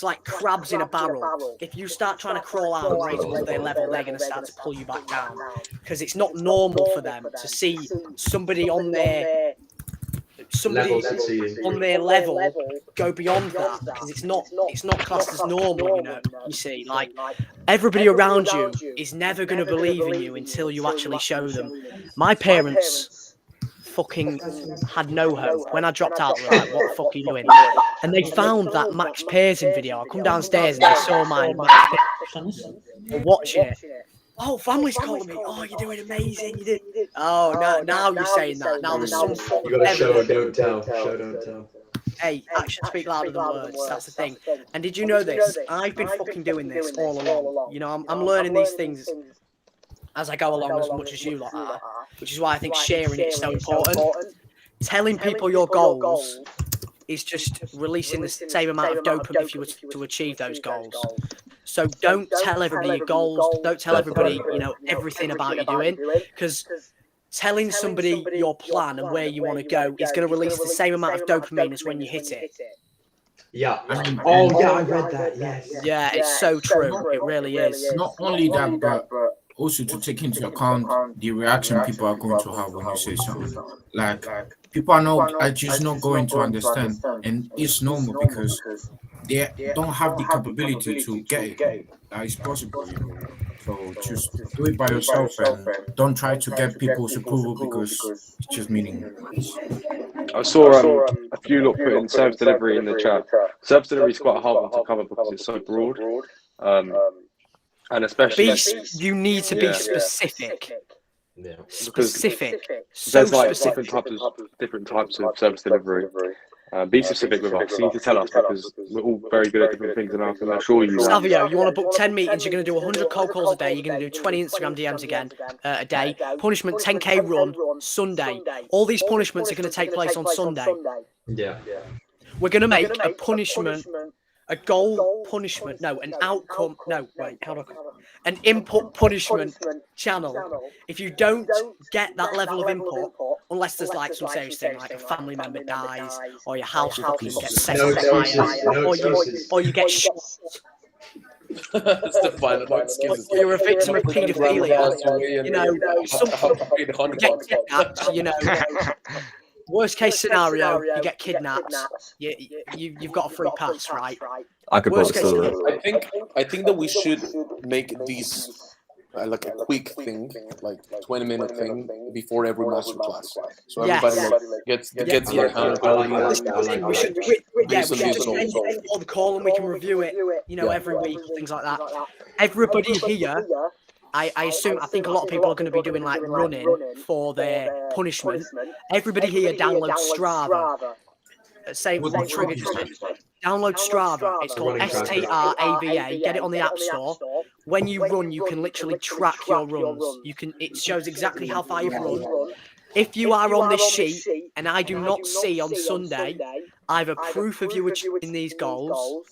like crabs in a barrel. If you start trying to crawl out and raise above their level, they're going to start to pull you back down. Because it's not normal for them to see somebody on their level go beyond that, because it's not classed as normal, you see. Like, everybody around you is never going to believe in you until you actually show them. My parents fucking had no hope. When I dropped out, they were like, what the fuck are you doing? And they found that Max Pearson video. I come downstairs and they saw my Max Pearson, watching it. Oh, family's calling me. Oh, you're doing amazing. You did. Oh, now you're saying that. Now there's some. You gotta show, don't tell. Show, don't tell. Hey, actions speak louder than words. That's the thing. And did you know this? I've been fucking doing this all along. I'm learning these things as I go along as much as you lot are, which is why I think sharing it is so important. Telling people your goals is just releasing the same amount of dopamine if you were to achieve those goals. So don't tell everybody your goals. Don't tell everybody, everything about you doing, because telling somebody your plan and where you want to go is going to release the same amount of dopamine as when you hit it. Yeah. Oh, yeah, I read that. Yes. Yeah, it's so true. It really is. Not only that, but also to take into account the reaction people are going to have when you say something. Like, people are just not going to understand, and it's normal because they don't have the capability to get it. That is possible, So just do it by yourself and don't try to get people's approval, because it's just meaningless. I saw a few lot put in service delivery in the chat. Service delivery is quite a hard one to cover because it's so broad. And especially you need to be specific. Yeah. Specific. There's like specific. different types of service delivery. Be specific with us. You need to tell us, because we're all very good at different things, and I can assure you that. Savio, you want to book 10 meetings, you're going to do 100 cold calls a day, you're going to do 20 Instagram DMs again a day. Punishment, 10k run, Sunday. All these punishments are going to take place on Sunday. Yeah. We're going to make a punishment, a goal punishment, an outcome, an input punishment channel. If you don't get that level of input, unless there's like some serious thing, like a family member dies, or your house fucking gets set on fire, or you get shot. That's the final excuses. You're a victim of paedophilia. You get kidnapped, Worst case scenario, you get kidnapped. You've got a free pass, right? I could Worst probably case still scenario. I think that we should make these like a quick thing, like 20-minute thing before every masterclass, so everybody gets the accountability. We should just end it before the call and we can review it, every week, things like that. Everybody here, I think a lot of people are going to be doing like running for their punishment. Everybody here download Strava. Same trigger. Download Strava. It's called Strava. Get it on the App Store. When you run, you can literally track your runs. It shows exactly how far you've run. If you are on this sheet and I do not see on Sunday either proof of you achieving these goals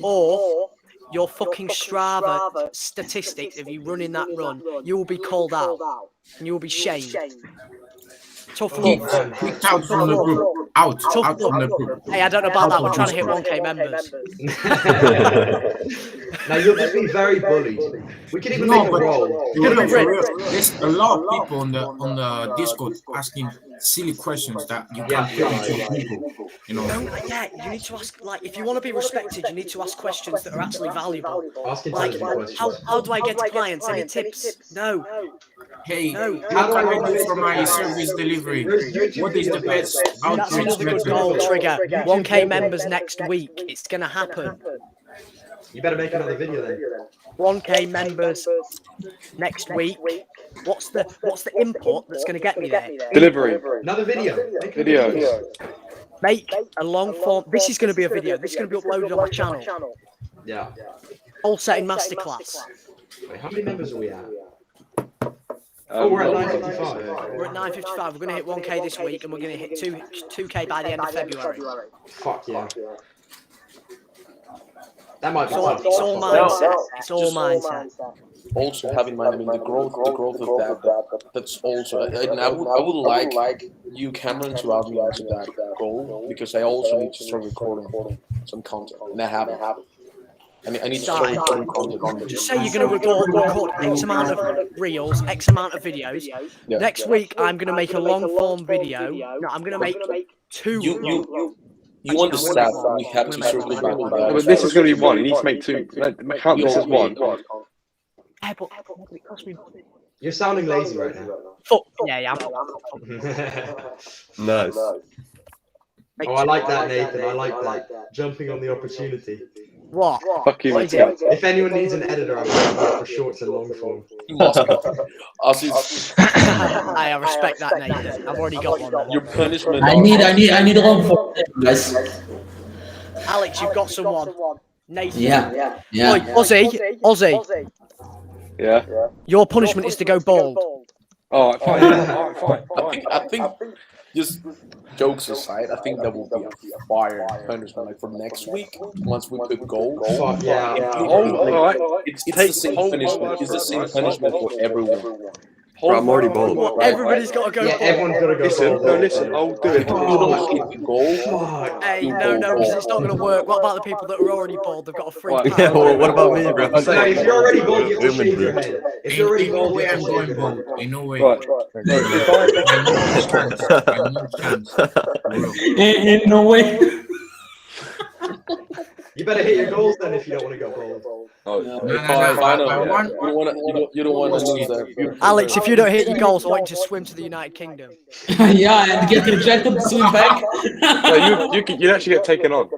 or your fucking Strava statistics of you running that run, you will be called out and you will be shamed. Tough Kicked love. kicked out from the group. Out Tough from the love. group. Hey, I don't know about that. We're trying to hit 1K members. Now you'll just be very bullied. We can even No, make a but roll. You're gonna be for ripped. real, there's a lot of people on the Discord asking silly questions that you can't put into people. You know. No, yeah, you need to ask, like, if you want to be respected, you need to ask questions that are actually valuable. Ask Like, intelligent questions. how do I get to clients? Any tips? No. Hey, No. what can I do for my service delivery? What is the best That's outreach another good method? goal, Trigger. 1K members next week. It's going to happen. You better make another video then. 1K members next week. What's the input that's going to get me there? Delivery. Another video. Make a Videos. Make a long form. This is going to be a video. This is going to be uploaded on my channel. Yeah. All set in Masterclass. Wait, how many members are we at? Oh, we're at 955. We're at 955. We're going to hit 1K this week, and we're going to hit 2K by the end of February. Fuck yeah. That might be tough. It's all mindset. It's all mindset. Also have in mind, I mean, the growth of that. That's also, and I would like you, Cameron, to add me into that goal, because I also need to start recording some content, and I haven't. I need to start recording content on the. Just say you're going to record X amount of reels, X amount of videos. Yeah. Next week, I'm going to make a long form video. No, I'm going to make 2. You understand? We have to circle back with that. No, but this is going to be one. You need to make 2. Count this as 1. You're sounding lazy right now. Yeah. Nice. Oh, I like that, Nathan. I like that. Jumping on the opportunity. What? Fuck you, What is mate. it? If anyone needs an editor, I'm going for shorts and long form. I respect that, Nathan. I've already got one. Your punishment. I need a long form, guys. Alex, you've got someone. Nathan. Yeah. Oi, Ozzy. Yeah. Your punishment is to go bald. Oh, fine. Fine. I think, just jokes aside, I think that will be a fire punishment, like for next week once we put goals. Fuck yeah. It's the same punishment. It's the same punishment for everyone. Bro, I'm already bald. Everybody's got to go bald. Everyone's got to go bald. Listen, I'll do it. Hey, no, because it's not going to work. What about the people that are already bald? They've got a free pass. Yeah, well, what about me, bro? No, if you're already bald, you have to shave your head. If you're already In no bald, way you have I'm to shave going your bald. head. In no way. In no way. You better hit your goals then if you don't want to go bald. You don't want to lose that. Alex, if you don't hit your goals, I want you to swim to the United Kingdom. Yeah, and get rejected, swim back. No, you'd actually get taken on.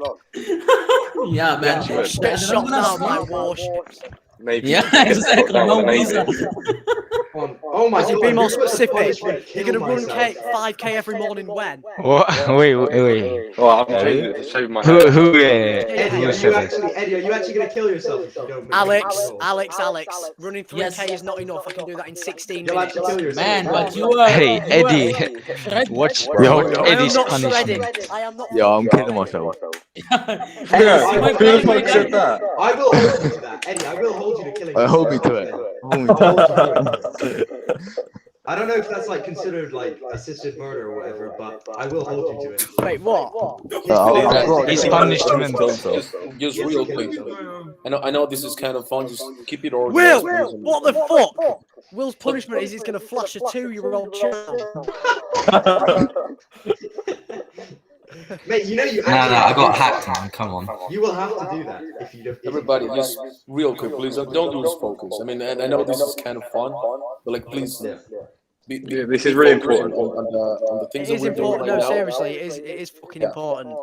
Yeah, man. Get shot down by warships. Maybe. Yeah, exactly. No visa. Oh my To god. be more specific, you're going to run 5K every morning when? What? Wait. Well, I'm changing it to shave my Who? Eddie, Who said this? are you actually going to kill yourself if you don't make Alex, running 3K Yes. is not enough. I can do that in 16 You'll minutes. actually kill yourself. Man, but you are. Hey, Eddie. Watch Eddie's not punishment. shredded. I am not. Yo, I'm killing myself. I will hold you to that. Eddie, I will hold you to killing yourself. Hold me to it. I don't know if that's like considered like assisted murder or whatever, but I will hold you to it. Wait, what? He's punishment. Just real quick. I know this is kind of fun. Just keep it organized. Will, what the fuck? Will's punishment is he's going to flash a 2-year-old child. Mate, you know you No, I got hacked, man. Come on. You will have to do that if you don't. Everybody, just real quick, please don't lose focus. I mean, and I know this is kind of fun, but like, please. This is really important. On the things It is that we're doing important. right No, now. seriously, it is fucking important.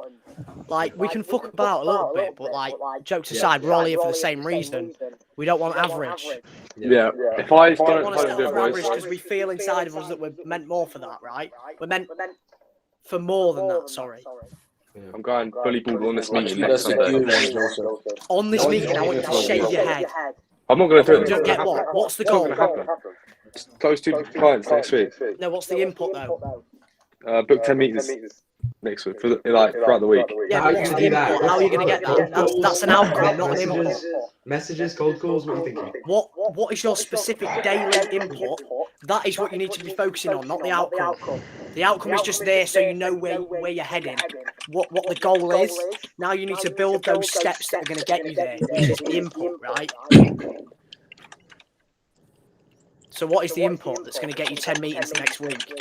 Like, we can fuck about a little bit, but like, jokes aside, we're all here for the same reason. We don't want average. Yeah. If I We don't want to do settle it, for average boys. because we feel inside of us that we're meant more for that, right? We're meant for more than that, sorry. I'm going fully bald on this meeting Actually, next that's a Sunday. good one, Joseph. On this meeting, I want you to shave your head. I'm not going to do You it. don't get what? What's the It's not goal? going to happen. Close to clients next week. No, what's the input though? Book 10 meters. next week for throughout the week. Yeah, but what's the input? How are you going to get that? That's an outcome, not an input. Messages, cold calls. What are you thinking? What is your specific daily input? That is what you need to be focusing on, not the outcome. The outcome is just there so you know where you're heading, what the goal is. Now you need to build those steps that are going to get you there, which is the input, right? So what is the input that's going to get you 10 meetings next week?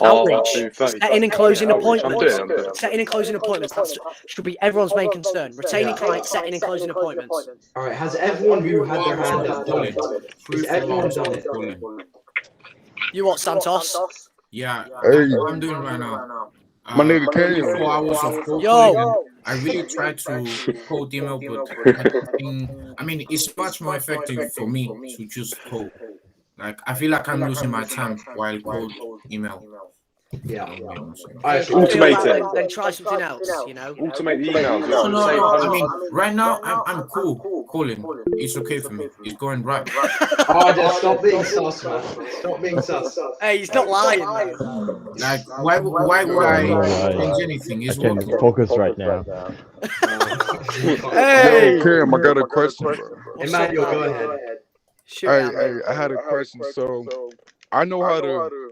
Outreach, setting and closing appointments. Setting and closing appointments. That should be everyone's main concern. Retaining clients, setting and closing appointments. All right. Has everyone who had their hand up done it? Has everyone done it? You what, Santos? Yeah, Hey. I'm doing right now. My nigga came. 4 hours of cold Yo. calling. I really tried to cold email, but I mean, it's much more effective for me to just call. Like, I feel like I'm losing my time while cold email. Yeah. Automate it. Then try something else, you know? Automate the emails. No. I mean, right now, I'm cool calling. It's okay for me. It's going right. Oh, just stop being sus, man. Stop being sus. Hey, he's not lying, though. Like, why would I change anything? It's I can't working. focus right now. Hey! Yo, Cam, I got a question, bro. Emmanuel, go ahead. Hey, I had a question. So, I know how to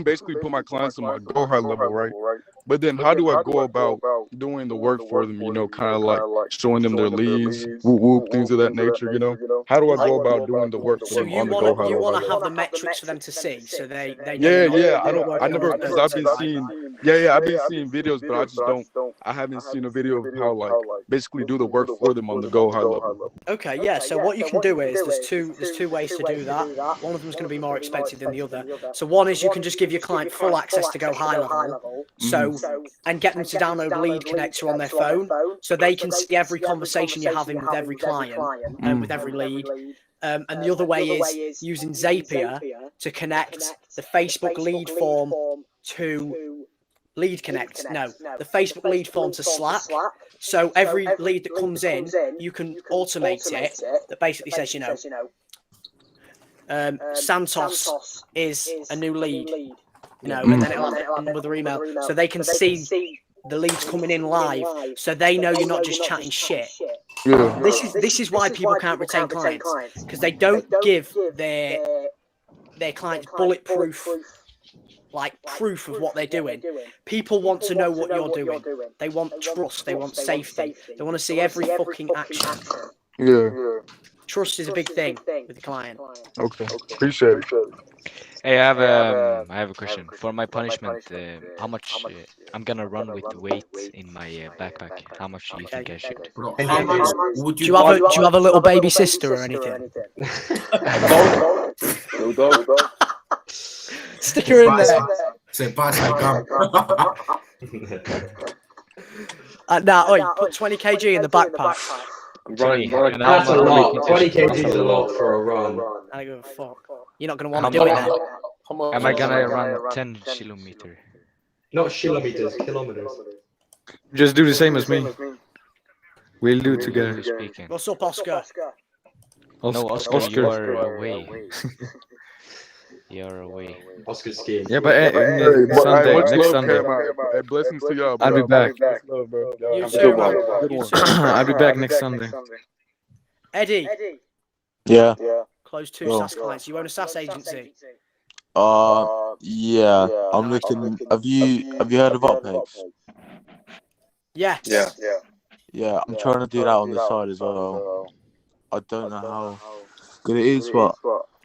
basically put my clients on my go high level, right? But then how do I go about doing the work for them, you know, kind of like showing them their leads, whoop whoop, things of that nature, you know? How do I go about doing the work for So them you on the go high want level? to have the metrics for them to see, so they know Yeah, you're I never, because I've been seeing, I've been seeing videos, but I just I haven't seen a video of how, like, basically do the work for them on the go high level. Okay, yeah. So what you can do is there's two ways to do that. One of them is going to be more expensive than the other. So one is you can just give your client full access to go high level, and get them to download Lead Connector on their phone, so they can see every conversation you're having with every client and with every lead. And the other way is using Zapier to connect the Facebook lead form to Lead Connect. No, the Facebook lead form to Slack. So every lead that comes in, you can automate it. That basically says, you know, Santos is a new lead. You know, and then it'll have another email, so they can see the leads coming in live, so they know you're not just chatting shit. Yeah. This is why people can't retain clients, because they don't give their clients bulletproof, like, proof of what they're doing. People want to know what you're doing. They want trust. They want safety. They want to see every fucking action. Yeah. Trust is a big thing with the client. Okay. Appreciate it. Hey, I have a question. For my punishment, how much I'm gonna run with weight in my backpack? How much do you think I should? Bro, how much would Do you have a little baby sister or anything? No dog. Stick her in there. Say, pass my gum. Nah, put 20 kg in the backpack. I'm running. That's a lot. 20 kg is a lot for a run. I don't give a fuck. You're not gonna want to do it then. Am I gonna run 10 kilometers? Not kilometers, kilometers. Just do the same as me. We'll do it together. Speaking. What's up, Oscar? No, Oscar, you are away. You're away. Oscar's skiing. Yeah, but Sunday, next Sunday. Hey, blessings to y'all, bro. I'll be back. Love, bro. You too, man. Good one. I'll be back next Sunday. Eddie. Yeah. Close 2 SaaS clients. You own a SaaS agency. Yeah. I'm looking. Have you heard of UpHex? Yes. Yeah. I'm trying to do that on the side as well. I don't know how good it is, but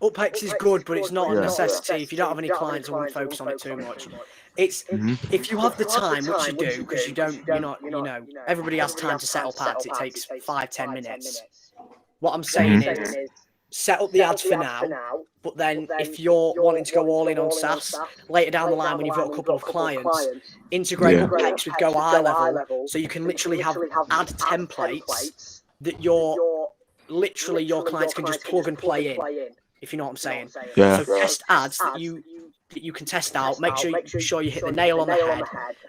UpHex is good, but it's not a necessity. If you don't have any clients, I wouldn't focus on it too much. It's if you have the time, which you do, because you're not, you know, everybody has time to set up ads. It takes 5-10 minutes. What I'm saying is, set up the ads for now, but then if you're wanting to go all in on SaaS, later down the line when you've got a couple of clients, integrate UpHex with Go High Level, so you can literally have ad templates that your clients can just plug and play in, if you know what I'm saying. Yeah. So test ads that you can test out, make sure you hit the nail on the head,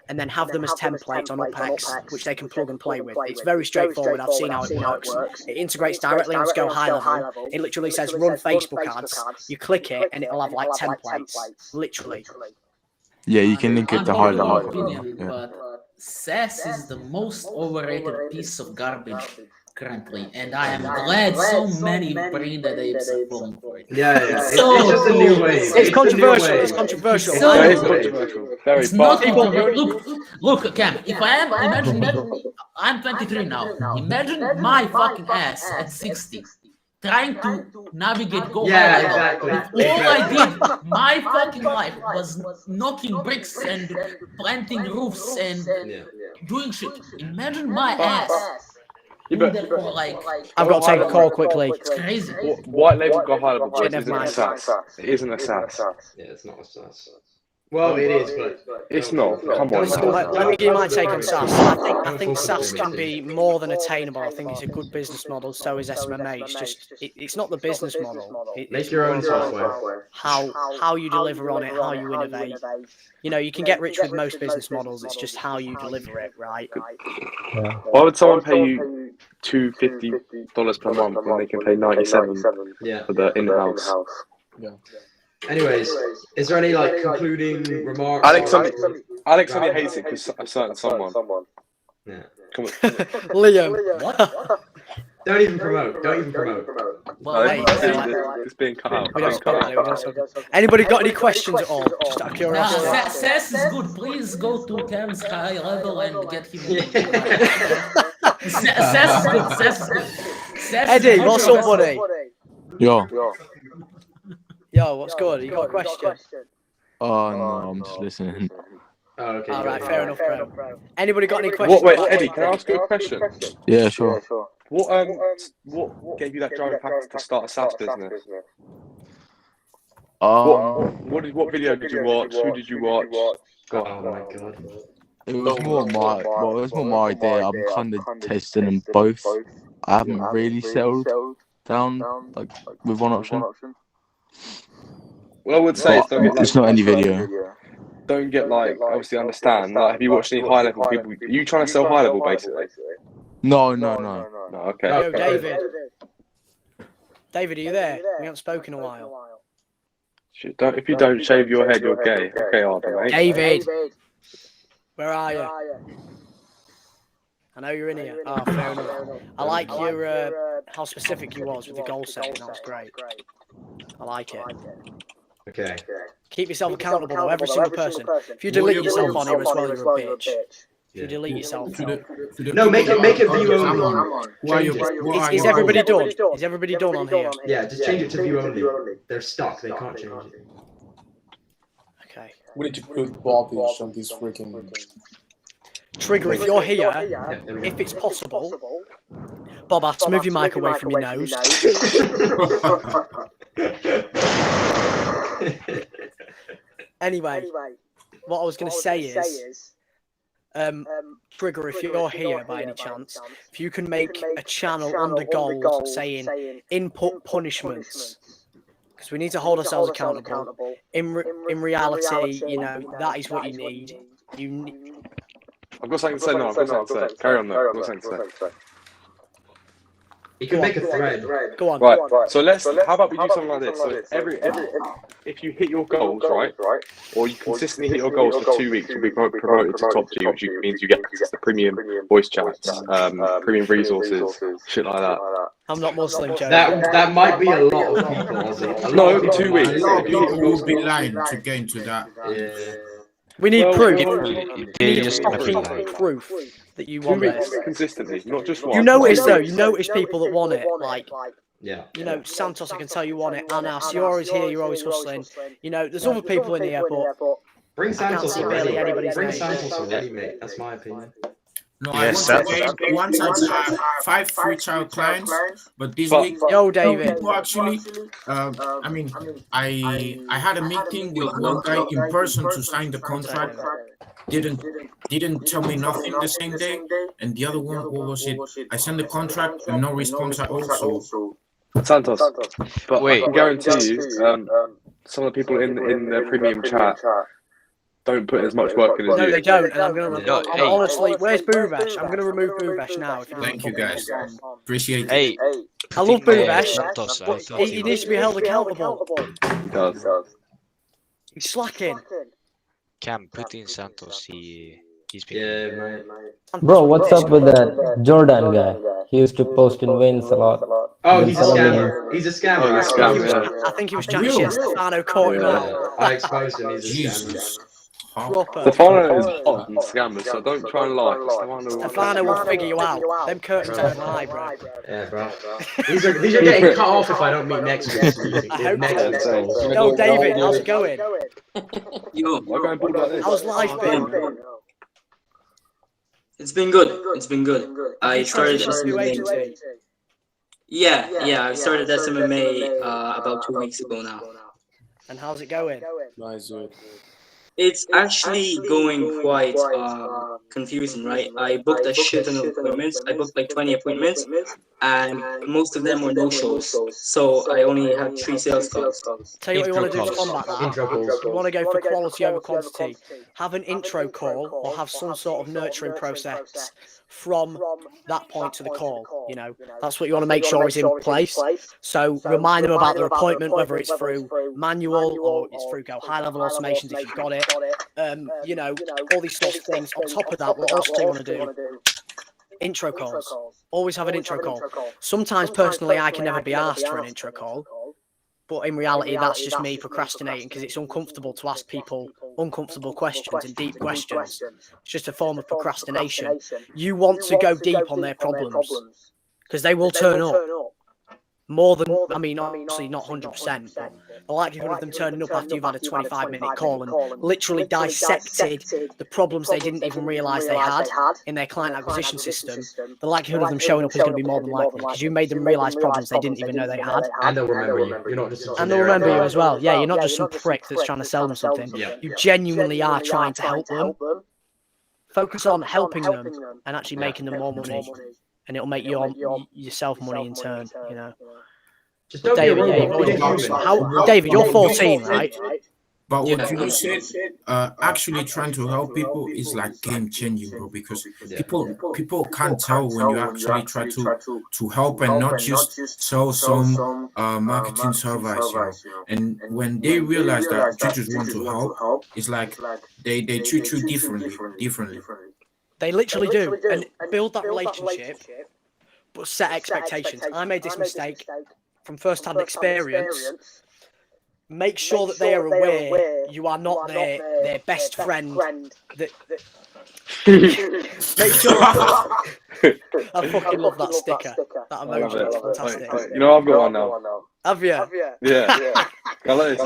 and then have them as templates on UpHex, which they can plug and play with. It's very straightforward. I've seen how it works. It integrates directly onto Go High Level. It literally says run Facebook ads. You click it and it'll have like templates, literally. Yeah, you can link it to Unpopular highlight. opinion, Yeah. but SAS is the most overrated piece of garbage currently, and I am glad so many brain dead apes are falling for it. Yeah. It's So just a new wave. It's controversial. the new It's wave. controversial. So- I That is agree. controversial. Very. It's not But controversial. Look, Cam. If I am, imagine me. I'm 23 now. Imagine my fucking ass at 60, trying to navigate Go Yeah, high level. exactly. If all I did my fucking life was knocking bricks and planting roofs and doing shit. Imagine my ass. Doing that for like. I've got to take a call quickly. It's crazy. white label got high level Shit, boys never isn't a mind. SAS. It isn't a SAS. Yeah, it's not a SAS. Well, it is, but It's not. Come on. Let me give you my take on SAS. I think SAS can be more than attainable. I think it's a good business model. So is SMMA. It's just it's not the business model. make your own software. How you deliver on it, how you innovate. You know, you can get rich with most business models. It's just how you deliver it, right? Why would someone pay you $250 per month when they can pay $97 for the in-house? Anyways, is there any like concluding remarks? Alex only hates it because a certain someone. Yeah. Come on. Liam. Don't even promote. Well, hey, It's being cut out. we don't talk about it, we don't talk about it. Anybody got any questions at all? Just out of Nah, curiosity. SAS is good. Please go to Cam's high level and get him. SAS is good. SAS is good. SAS is Eddie, good. what's up, buddy? Yo. Yo, what's good? You got a question? Oh no, I'm just listening. Oh, okay. All right, fair enough, bro. Anybody got any questions? Wait, Eddie, can I ask you a question? Yeah, sure. What gave you that driving factor to start a SaaS business? What video did you watch? Who did you watch? Oh my god. It was more my idea. I'm kind of testing them both. I haven't really settled down like with one option. Well, I would say It's not any video. Don't get like obviously understand. Like, have you watched any high level people? Are you trying to sell high level basically? No. No, okay. Yo, David. David, are you there? We haven't spoken in a while. If you don't shave your head, you're gay. Okay, Arden, mate. David, where are you? I know you're in here. Oh, fair enough. I like your how specific you was with the goal setting. That was great. I like it. Okay. Keep yourself accountable though, every single person. If you delete yourself on here as well, you're a bitch. If you delete yourself. No, make it view only. Is everybody done? Is everybody done on here? Yeah, just change it to view only. They're stuck. They can't change it. Okay. We need to put Bobby on this freaking. Trigger, if you're here, if it's possible, Bob, I have to move your mic away from your nose. Anyway, what I was going to say is, Trigger, if you're here by any chance, if you can make a channel under goals saying input punishments, because we need to hold ourselves accountable. In reality, you know, that is what you need. I've got something to say. No, I've got something to say. Carry on, though. I've got something to say. You can make a thread. Go on. Right. So how about we do something like this? So if you hit your goals, right, or you consistently hit your goals for 2 weeks, you'll be promoted to top G, which means you get access to premium voice chats, premium resources, shit like that. I'm not Muslim, Joe. That might be a lot of people, Ozzy. No, 2 weeks. A lot of people will be lying to get into that. We need proof. They just proof that you 2 want weeks this. consistently, not just one. You notice though, you notice people that want it, like, yeah, you know, Santos, I can tell you want it. Anas, you're always here, you're always hustling. You know, there's other people in here, but bring Santos see barely anybody's Bring name. Santos already, mate. That's my opinion. No, I want to have 5 free trial clients, but this week, Yo, David. people actually, I mean, I had a meeting with one guy in person to sign the contract. Didn't tell me nothing the same day, and the other one, what was it? I sent the contract and no response at all. So Santos, but Wait. I can guarantee you, some of the people in the premium chat don't put as much work in as No, you. they don't. And I'm gonna. No, I'm hey. honestly, where's Boovash? I'm gonna remove Boovash now. If you don't thank you put guys, me on. appreciate it. Hey, I love Boovash. Santos, I thought He needs to be held accountable. He does. He's slacking. Cam, put in Santos. He's picking. Yeah, mate. Bro, what's up with that Jordan guy? He used to post in wins a lot. Oh, he's a scammer. He's a scammer. Oh, he's a scammer, yeah. I think he was chatting shit. Stefano caught him out. I exposed him. He's a Jesus. Proper. Stefano is hot and scammer, so don't try and lie. Stefano will figure you out. Them curtains don't lie, bro. Yeah, bro. These are getting cut off if I don't meet next week. I hope Next so. week. Yo, David, how's it going? How's life been? It's been good. It's been good. I started SMMA. Yeah, I started SMMA about 2 weeks ago now. And how's it going? Nice. It's actually going quite confusing, right? I booked a shit ton of appointments. I booked like 20 appointments, and most of them were no-shows. So I only had 3 sales calls. Tell you what you want to do to combat that. You want to go for quality over quantity. Have an intro call or have some sort of nurturing process from that point to the call. You know, that's what you want to make sure is in place. So remind them about their appointment, whether it's through manual or it's through Go high-level automations if you've got it. You know, all these sorts of things. On top of that, what else do you want to do? Intro calls. Always have an intro call. Sometimes, personally, I can never be asked for an intro call. But in reality, that's just me procrastinating because it's uncomfortable to ask people uncomfortable questions and deep questions. It's just a form of procrastination. You want to go deep on their problems because they will turn up. More than, I mean, obviously not 100%, but the likelihood of them turning up after you've had a 25-minute call and literally dissected the problems they didn't even realise they had in their client acquisition system, the likelihood of them showing up is going to be more than likely because you made them realise problems they didn't even know they had. And they'll remember you. You're not just and they'll remember you as well. Yeah, you're not just some prick that's trying to sell them something. You genuinely are trying to help them. Focus on helping them and actually making them more money. And it'll make yourself money in turn, you know. Just don't David, David, you're 14, right? But what you said, actually trying to help people is like game changing, bro. Because people can't tell when you actually try to help and not just sell some marketing service, you know. And when they realize that you just want to help, it's like they treat you differently. They literally do, and build that relationship, but set expectations. I made this mistake from first-hand experience. Make sure that they are aware you are not their best friend. Make sure. I fucking love that sticker. That emoji. It's fantastic. You know, I've got one now. Have you? Yeah. But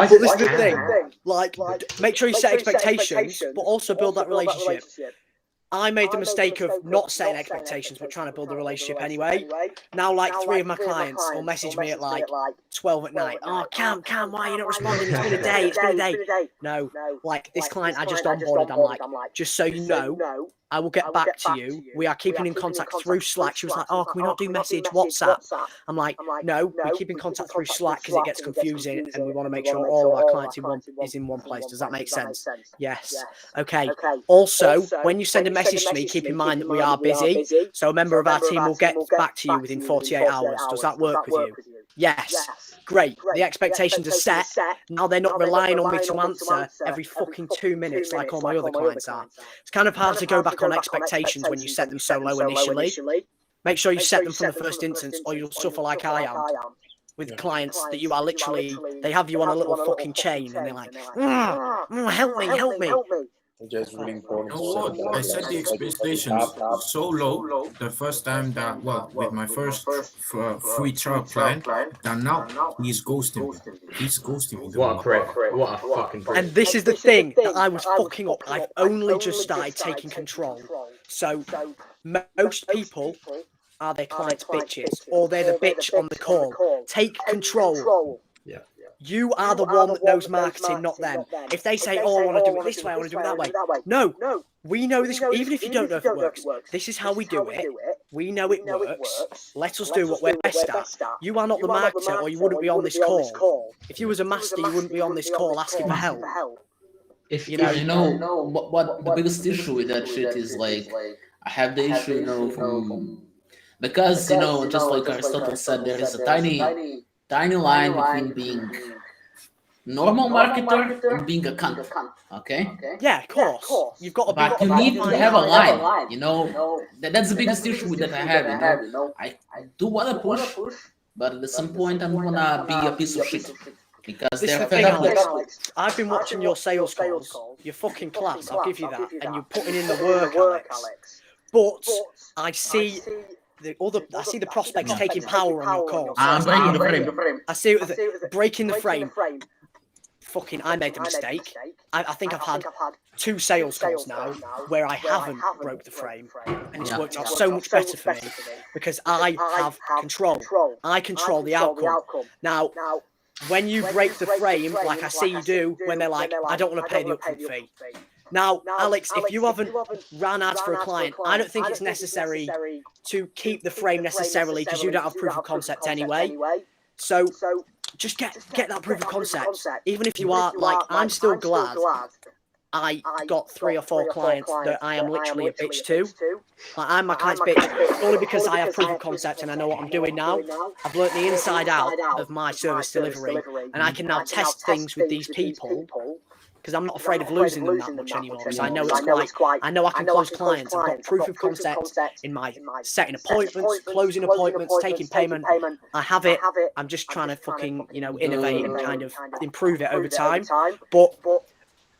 this is the thing. Like, make sure you set expectations, but also build that relationship. I made the mistake of not setting expectations, but trying to build a relationship anyway. Now, like 3 of my clients will message me at like 12 at night. Oh, Cam, why are you not responding? It's been a day. No, like this client I just onboarded, I'm like, just so you know, I will get back to you. We are keeping in contact through Slack. She was like, oh, can we not do message WhatsApp? I'm like, no, we keep in contact through Slack because it gets confusing and we want to make sure all of our clients is in one place. Does that make sense? Yes. Okay. Also, when you send a message to me, keep in mind that we are busy. So a member of our team will get back to you within 48 hours. Does that work with you? Yes. Great. The expectations are set. Now they're not relying on me to answer every fucking 2 minutes like all my other clients are. It's kind of hard to go back on expectations when you set them so low initially. Make sure you set them from the first instance or you'll suffer like I am with clients that you are literally, they have you on a little fucking chain and they're like, help me. Just really important. I set the expectations so low the first time that, with my first free trial client, that now he's ghosting me. What a prick. What a fucking prick. And this is the thing that I was fucking up. I've only just started taking control. So most people are their clients' bitches, or they're the bitch on the call. Take control. Yeah. You are the one that knows marketing, not them. If they say, oh, I want to do it this way, I want to do it that way. No, we know this. Even if you don't know if it works, this is how we do it. We know it works. Let us do what we're best at. You are not the marketer, or you wouldn't be on this call. If you was a master, you wouldn't be on this call asking for help. If you know what the biggest issue with that shit is, like, I have the issue, from because just like Aristotle said, there is a tiny line between being normal marketer and being a cunt. Okay? Yeah, of course. You've got to be. But you need to have a line. You know, that's the biggest issue that I have. You know, I do want to push, but at some point I'm gonna be a piece of shit. Because This is they're the thing, fed up with Alex. I've been watching your sales calls. You're fucking class. I'll give you that. And you're putting in the work, Alex. But I see the prospects taking power on your calls. I'm breaking the frame. I see breaking the frame. Fucking, I made the mistake. I think I've had 2 sales calls now where I haven't broke the frame, and it's worked out so much better for me because I have control. I control the outcome. Now, when you break the frame, like I see you do, when they're like, I don't want to pay the upfront fee. Now, Alex, if you haven't ran ads for a client, I don't think it's necessary to keep the frame necessarily because you don't have proof of concept anyway. So just get that proof of concept. Even if you are, like, I'm still glad I got 3 or 4 clients that I am literally a bitch to. Like, I'm my client's bitch only because I have proof of concept and I know what I'm doing now. I've learnt the inside out of my service delivery, and I can now test things with these people because I'm not afraid of losing them that much anymore. Because I know I know I can close clients. I've got proof of concept in my setting appointments, closing appointments, taking payment. I have it. I'm just trying to fucking, innovate and kind of improve it over time. But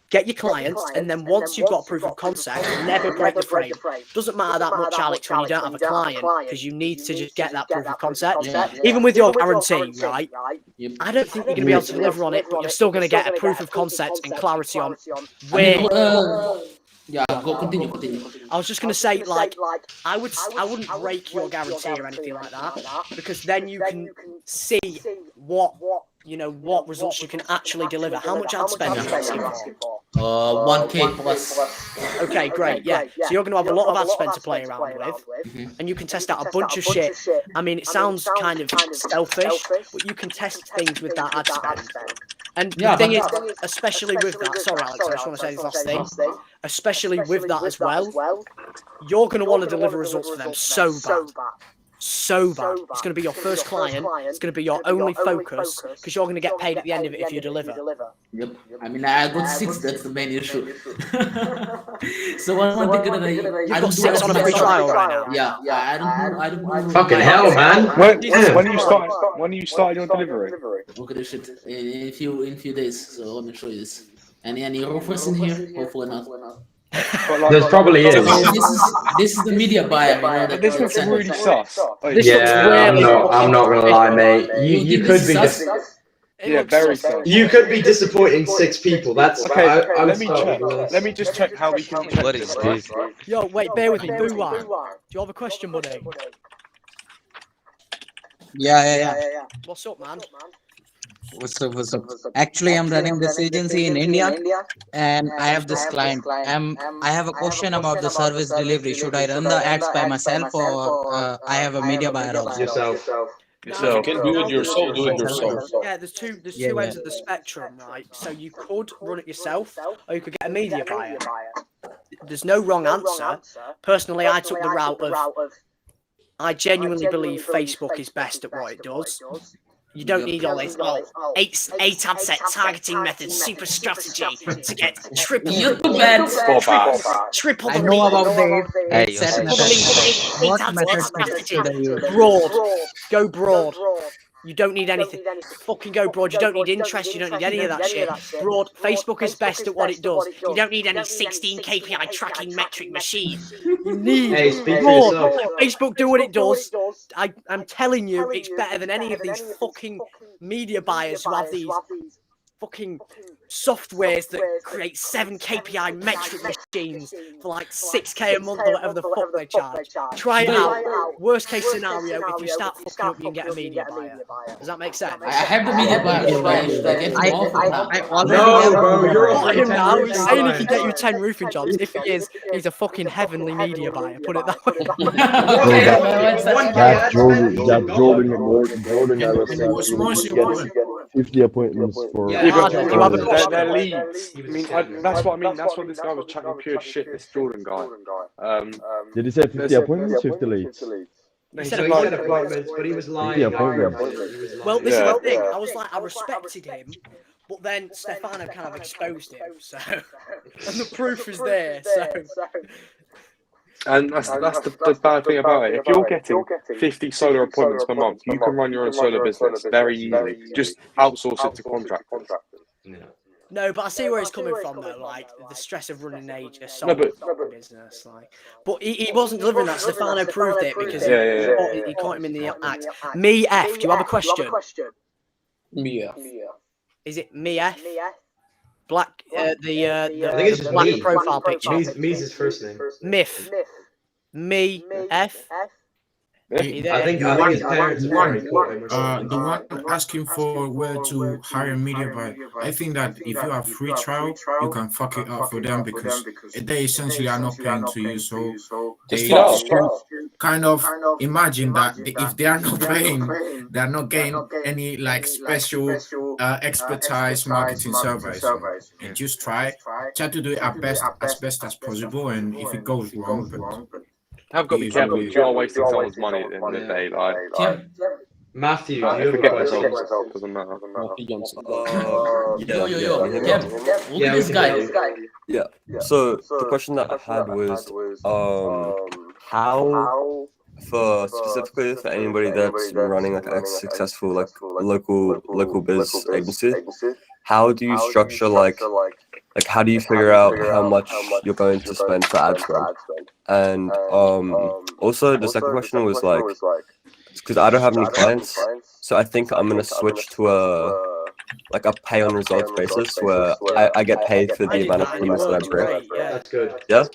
get your clients, and then once you've got proof of concept, never break the frame. Doesn't matter that much, Alex, when you don't have a client, because you need to just get that proof of concept. Even with your guarantee, right? I don't think you're going to be able to deliver on it, but you're still going to get a proof of concept and clarity on where. Yeah, continue. I was just going to say, like, I wouldn't break your guarantee or anything like that, because then you can see what results you can actually deliver. How much ad spend are you asking for? 1K plus. Okay, great, yeah. So you're going to have a lot of ad spend to play around with, and you can test out a bunch of shit. I mean, it sounds kind of selfish, but you can test things with that ad spend. And the thing is, especially with that, sorry Alex, I just want to say this last thing, especially with that as well, you're going to want to deliver results for them so bad. So bad. It's going to be your first client. It's going to be your only focus because you're going to get paid at the end of it if you deliver. Yep. I mean, I got 6. That's the main issue. So one thing that you've got 6 on a free trial right now. Yeah. I don't know. Fucking hell, man. When you started your delivery? Look at this shit. In few days. So let me show you this. Any roofers in here? Hopefully not. There's probably is. This is the media buyer. But this looks really sus. Yeah, I'm not gonna lie, mate. You could be very sus. You could be disappointing 6 people. That's okay. Let me just check how we can check. What is this? Yo, wait, bear with me. Boo-Wah. Do you have a question, buddy? Yeah. What's up, man? What's up? Actually, I'm running this agency in India, and I have this client. I have a question about the service delivery. Should I run the ads by myself, or I have a media buyer also? Yourself. If you can do it yourself, do it yourself. Yeah, there's two ends of the spectrum, right? So you could run it yourself, or you could get a media buyer. There's no wrong answer. Personally, I took the route of I genuinely believe Facebook is best at what it does. You don't need all this eight ad set targeting methods, super strategy to get triple YouTube ads. Triple I the know about reach. the what method should I use? Broad. Go broad. You don't need anything. Fucking go broad. You don't need interest. You don't need any of that shit. Broad. Facebook is best at what it does. You don't need any 16 KPI tracking metric machine. You need broad. Facebook do what it does. I'm telling you, it's better than any of these fucking media buyers who have these fucking softwares that create 7 KPI metric machines for like 6k a month or whatever the fuck they charge. Try it out. Worst case scenario, if you start fucking up, you can get a media buyer. Does that make sense? I have the media buyer. You're not him now. He's saying he can get you 10 roofing jobs. If he is, he's a fucking heavenly media buyer. Put it that way. That's Jordan and Morgan. Jordan got 50 appointments for. They're leads. I mean, that's what I mean. That's what this guy was chatting pure shit. This Jordan guy. Did he say 50 appointments, 50 leads? He said appointments, but he was lying. Well, this is the thing. I was like, I respected him, But then Stefano kind of exposed him, so and the proof is there. So. And that's the bad thing about it. If you're getting 50 solar appointments per month, you can run your own solar business very easily. Just outsource it to contractors. Yeah. No, but I see where he's coming from though. Like the stress of running a solar business. Like, but he wasn't delivering that. Stefano proved it because he caught him in the act. Me F. Do you have a question? Me F. Is it me F? Black. I think it's just black me. profile picture. Me's his first name. Myth. Me F. I think his parents probably caught him or something. The one asking for where to hire media by, I think that if you have free trial, you can fuck it up for them because they essentially are not paying to you. So they should kind of imagine that if they are not paying, they are not getting any like special expertise marketing service. And just try to do it as best as possible. And if it goes wrong, but I've got to be careful because you are wasting someone's money at the end of the day. Like, Matthew, do you have a forget question? results. Doesn't matter. Look Yeah, at this guy. Yeah. So the question that I had was, how, for specifically for anybody that's running like a successful like local biz agency, how do you structure like how do you figure out how much you're going to spend for ad spend? And also the second question was like, because I don't have any clients, so I think I'm gonna switch to a pay on results basis where I get paid for the amount of appointments that I bring. That's good. Yeah.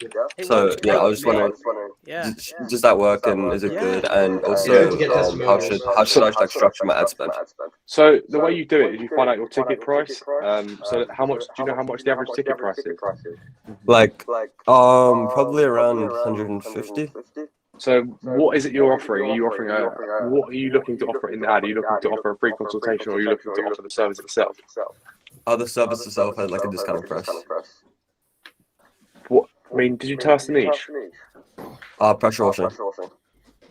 So yeah, I was just wondering, does that work and is it good? And also, how should I like structure my ad spend? So the way you do it is you find out your ticket price. So how much do you know how much the average ticket price is? Like probably around 150. So what is it you're offering? Are you offering what are you looking to offer in the ad? Are you looking to offer a free consultation or are you looking to offer the service itself? The service itself has like a discounted price. What? I mean, did you tell us the niche? Pressure washing.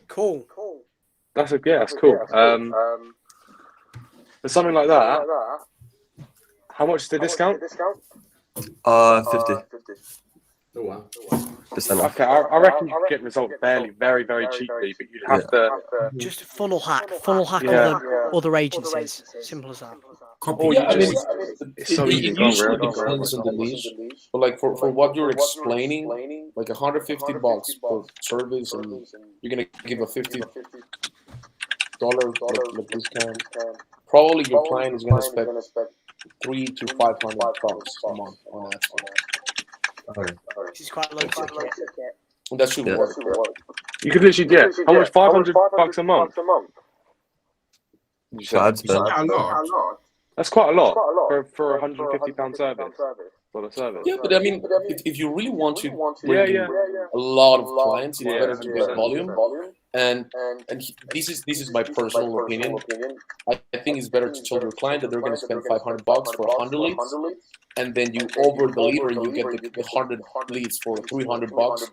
Cool. That's cool. For something like that, how much is the discount? 50. Oh wow. Okay, I reckon you could get results very, very cheaply, but you'd have to just funnel hack other agencies. Simple as that. It usually depends on the niche, but like for what you're explaining, like $150 per service, and you're gonna give a $50 like discount. Probably your client is gonna spend $300 to $500 a month on ads. This is quite low ticket. That should work. You could literally get how much? $500 a month. That's quite a lot for a £150 service for the service. Yeah, but I mean, if you really want to bring in a lot of clients, it's better to get volume. And this is my personal opinion. I think it's better to tell your client that they're going to spend $500 for 100 leads, and then you over deliver. You get the 100 leads for $300,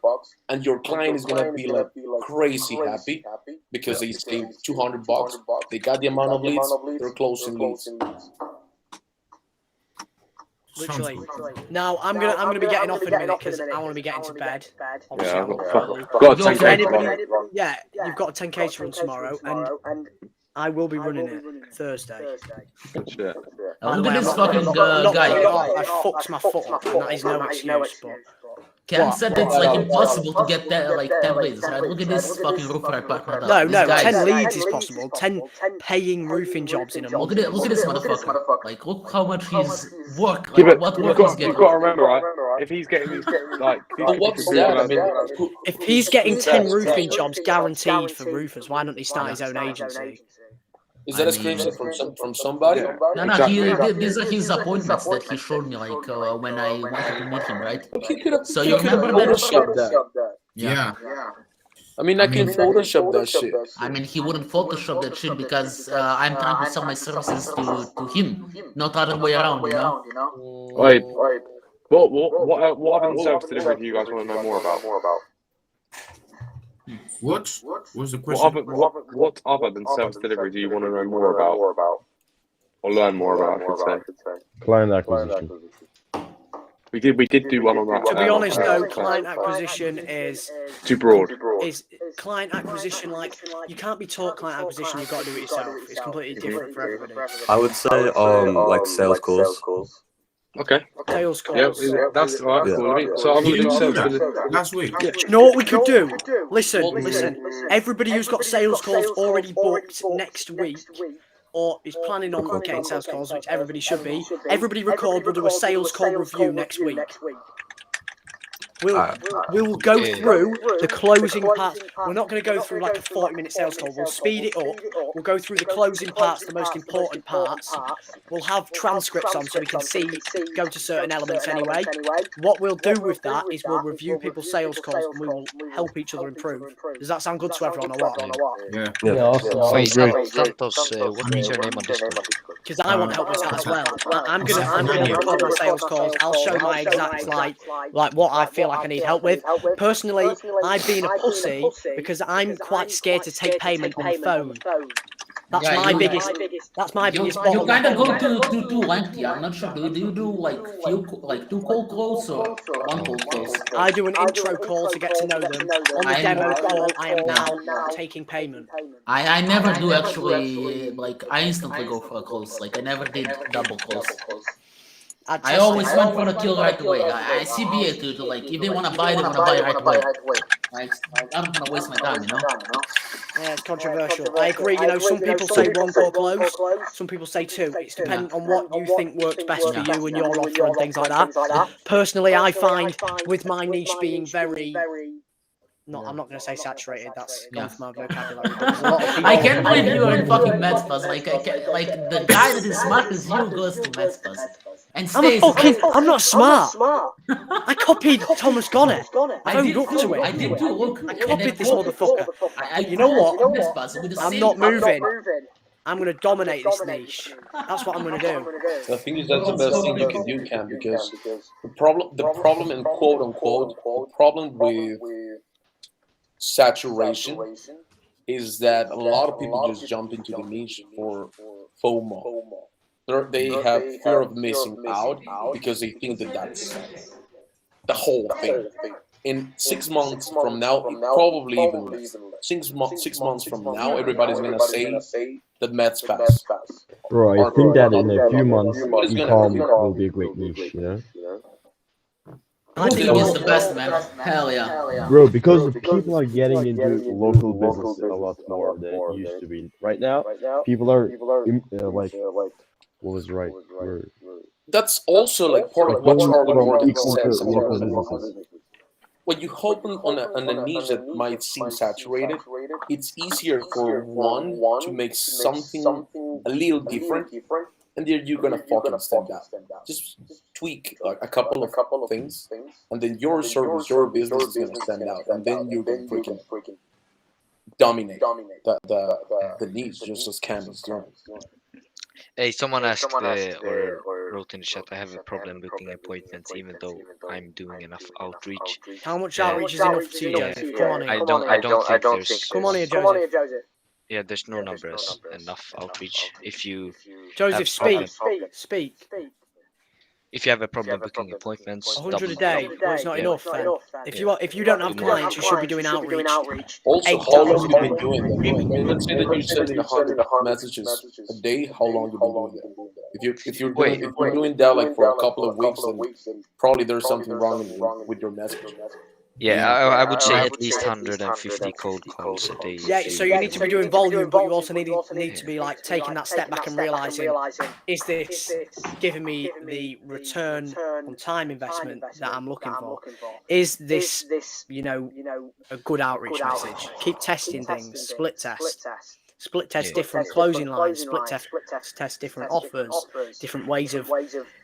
and your client is going to be like crazy happy because they saved $200. They got the amount of leads. They're closing leads. Literally. Now I'm gonna be getting off in a minute because I want to be getting to bed. Yeah, I've got a 10K to run. Yeah, you've got a 10K to run tomorrow, and I will be running it Thursday. Good shit. Look at this fucking guy. I fucked my foot up, and that is no excuse. But Ken said it's like impossible to get that like 10 leads, right? Look at this fucking roofer apartment. No, 10 leads is possible. 10 paying roofing jobs in a month. Look at this motherfucker. Like, look how much he's work. Yeah, Like, but what work he's getting. you've got to remember, right? If he's getting like, if he's getting 10 roofing jobs guaranteed for roofers, why don't he start his own agency? Is that a screenshot from somebody? No, these are his appointments that he showed me, like when I wanted to meet him, right? So you remember that? Yeah. I mean, I can Photoshop that shit. I mean, he wouldn't Photoshop that shit because I'm trying to sell my services to him, not other way around, you know? Wait. What other than service delivery do you guys want to know more about? What's the question? What other than service delivery do you want to know more about? or learn more about, I should say. Client acquisition. We did do one on that. To be honest, though, client acquisition is too broad. Is client acquisition like you can't be taught client acquisition? You've got to do it yourself. It's completely different for everybody. I would say like sales calls. Okay. Sales calls. Yeah, that's all right. Cool. So I'm going to do sales last week. Do you know what we could do? Listen. Everybody who's got sales calls already booked next week, or is planning on getting sales calls, which everybody should be. Everybody record. We'll do a sales call review next week. We'll go through the closing parts. We're not going to go through like a 40-minute sales call. We'll speed it up. We'll go through the closing parts, the most important parts. We'll have transcripts on so we can go to certain elements anyway. What we'll do with that is we'll review people's sales calls and we will help each other improve. Does that sound good to everyone or what? Yeah, awesome. Wait, Santos, what is your name on Discord? Because I want help with that as well. I'm gonna record my sales calls. I'll show my exact like what I feel like I need help with. Personally, I've been a pussy because I'm quite scared to take payment on the phone. That's my biggest. That's my biggest. You kind of go too lengthy. I'm not sure. Do you do like 2 cold calls or 1 cold calls? I do an intro call to get to know them. On the demo call, I am now taking payment. I never do actually. Like I instantly go for a close. Like I never did double close. I always went for the kill right away. I CBA to like if they want to buy, they want to buy right away. I don't want to waste my time, you know. Yeah, it's controversial. I agree. You know, some people say 1 call close. Some people say 2. It's dependent on what you think works best for you and your offer and things like that. Personally, I find with my niche being very. I'm not going to say saturated. That's gone from my vocabulary. I can't believe you are in fucking Masterclass. Like the guy that is smart as you goes to Masterclass and stays. I'm not smart. I copied Thomas Gonnet. I owned up to it. I did too. Look, I copied this motherfucker. You know what? I'm not moving. I'm going to dominate this niche. That's what I'm going to do. I think that's the best thing you can do, Cam, because the problem in quote unquote, the problem with saturation is that a lot of people just jump into the niche for FOMO. They have fear of missing out because they think that that's the whole thing. In 6 months from now, probably even less. 6 months from now, everybody's gonna say that Mets pass. Bro, I think that in a few months, e-com will be a great niche, you know? I think it's the best, man. Hell yeah. Bro, because people are getting into local business a lot more than it used to be. Right now, people are like, what was right? That's also like part of what Charlie Morgan says. Businesses. When you open on a niche that might seem saturated, it's easier for one to make something a little different, and then you're gonna fucking stand out. Just tweak like a couple of things, and then your service, your business is gonna stand out, and then you're gonna freaking dominate the niche just as Cam is doing. Hey, someone asked or wrote in the chat, I have a problem booking appointments even though I'm doing enough outreach. How much outreach is enough to you, Joseph? Come on here. I don't think there's... Come on here, Joseph. Yeah, there's no numbers enough outreach. If you... Joseph, speak. If you have a problem booking appointments, 100 a day. Well, it's not enough then. If you don't have clients, you should be doing outreach. Also, how long have you been doing that? Let's say that you're sending 100 messages a day. How long have you been doing that? If you're doing that like for a couple of weeks, then probably there's something wrong with your message. Yeah, I would say at least 150 cold calls a day. Yeah, so you need to be doing volume, but you also need to be like taking that step back and realizing, is this giving me the return on time investment that I'm looking for? Is this, a good outreach message? Keep testing things, split test. Split test different closing lines, split test different offers, different ways of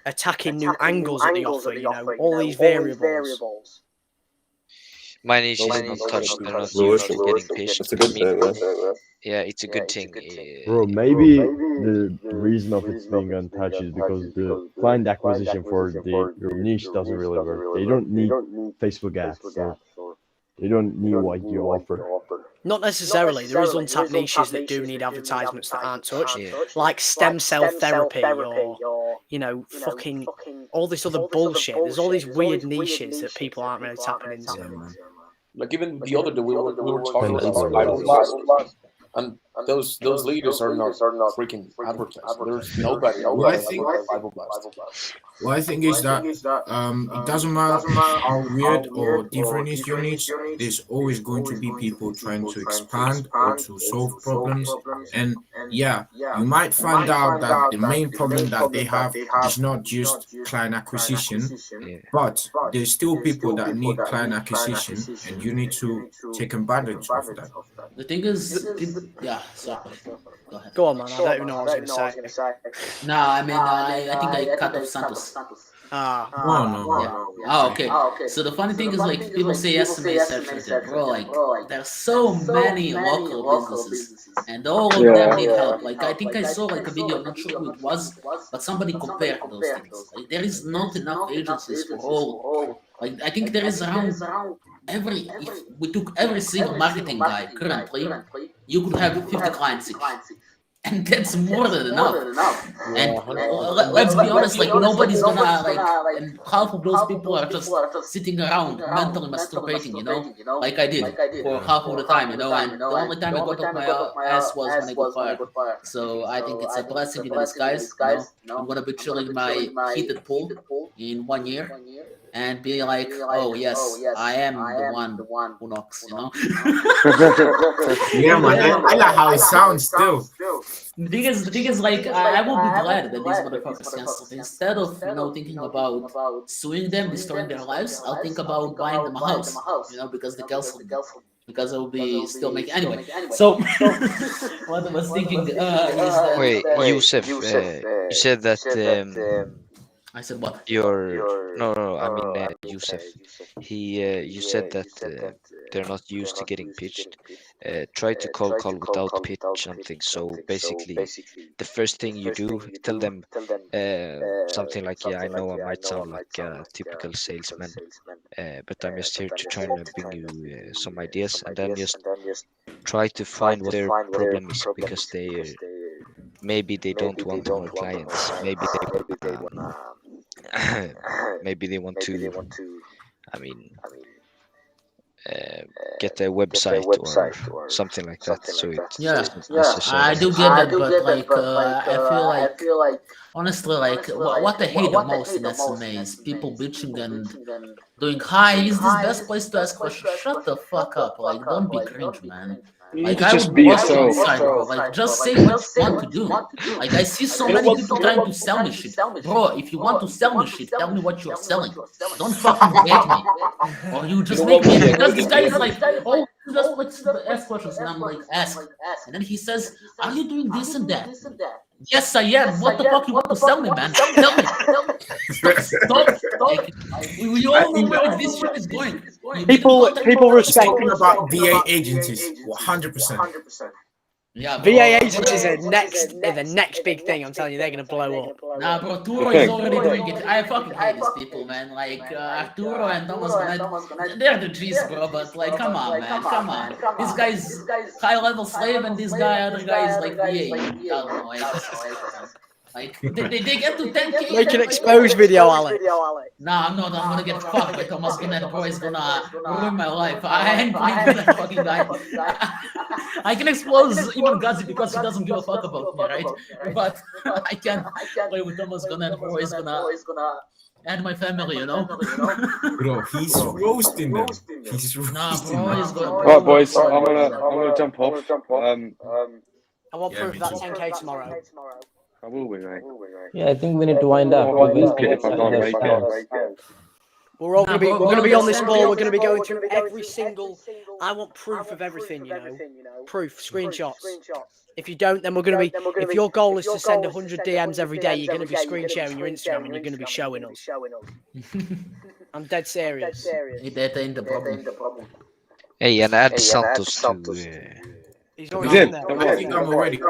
attacking new angles at the offer, all these variables. My niche is not touched, they're not usually getting patients. It's a good thing, man. Yeah, it's a good thing. Bro, maybe the reason of it being untouched is because the client acquisition for your niche doesn't really work. They don't need Facebook ads, so they don't need what you offer. Not necessarily. There is untapped niches that do need advertisements that aren't touched, like stem cell therapy or, you know, fucking all this other bullshit. There's all these weird niches that people aren't really tapping into. Like even the other day we were talking about fibroblasts, and those leaders are not freaking advertised. There's nobody Well, I knows think about fibroblasts. Well, I think is that it doesn't matter how weird or different is your niche. There's always going to be people trying to expand or to solve problems. And yeah, you might find out that the main problem that they have is not just client acquisition, but there's still people that need client acquisition, and you need to take advantage of that. The thing is, yeah, sorry. Go ahead. Go on, man. I don't even know what I was going to say. No, I mean, I think I cut off Santos. No. Oh, okay. So the funny thing is, like, people say SMA search engine, bro. Like, there's so many local businesses, and all of them need help. Like, I think I saw like a video, I'm not sure who it was, but somebody compared those things. Like, there is not enough agencies for all. Like, I think there is around if we took every single marketing guy currently, you could have 50 clients each. And that's more than enough. And let's be honest, like nobody's gonna like, and half of those people are just sitting around mentally masturbating, you know, like I did for half of the time, you know. And the only time I got off my ass was when I got fired. So I think it's a blessing in disguise. You know, I'm gonna be chilling my heated pool in 1 year and be like, oh yes, I am the one who knocks, you know. Yeah, man, I like how it sounds still. The thing is, like, I will be glad that these motherfuckers cancel. Instead of, you know, thinking about suing them, destroying their lives, I'll think about buying them a house, you know, because they canceled me. Because I will be still making anyway. So what I was thinking is that wait, Yusuf, you said that I said what? No, I mean Yusuf. You said that they're not used to getting pitched. Try to call without pitch something. So basically, the first thing you do, tell them something like, "Yeah, I know I might sound like a typical salesman, but I'm just here to try and bring you some ideas," and then just try to find what their problem is, because maybe they don't want more clients. Maybe they wanna maybe they want to, I mean, get a website or something like that. So it's I do get that, but like I feel like honestly, like what I hate the most in SMA is people bitching and doing, "Hi, is this best place to ask questions?" Shut the fuck up! Like, don't be cringe, man. Like, I would watch on the side, bro. Like, just say what you want to do. Like, I see so many people trying to sell me shit. Bro, if you want to sell me shit, tell me what you're selling. Don't fucking beg me. Or you just make me, because this guy is like, "Oh, just like ask questions," and I'm like, "Ask." And then he says, "Are you doing this and that?" Yes, I am. What the fuck you want to sell me, man? Tell me. Stop. Like, we all know where this shit is going. People respect talking about VA agencies 100%. Yeah, VA agencies are the next big thing. I'm telling you, they're gonna blow up. Nah, bro, Arturo is already doing it. I fucking hate these people, man. Like Arturo and Thomas Gannett, they're the G's, bro. But like, come on, man, come on. This guy's high level slave, and this other guy is like VA. I don't know. Like they get to 10K. Make an exposed video, Alec. Nah, I'm not. I'm gonna get fucked by Thomas Gannett, bro. He's gonna ruin my life. I ain't playing with that fucking guy. I can expose even Gazi because he doesn't give a fuck about me, right? But I can't play with Thomas Gannett, bro. He's gonna and my family, you know. Bro, he's roasting them. He's roasting bro, he's gonna. All right, boys. I'm gonna jump off. I want proof of that 10K tomorrow. I will be, mate. Yeah, I think we need to wind up. I'll walk it if I can't make it. We're all gonna be on this ball. We're gonna be going through every single. I want proof of everything, you know. Proof, screenshots. If you don't, then we're gonna be. If your goal is to send 100 DMs every day, you're gonna be screen sharing your Instagram and you're gonna be showing us. I'm dead serious. That ain't the problem. Hey, and add Santos to. He's already in there. I think I'm already.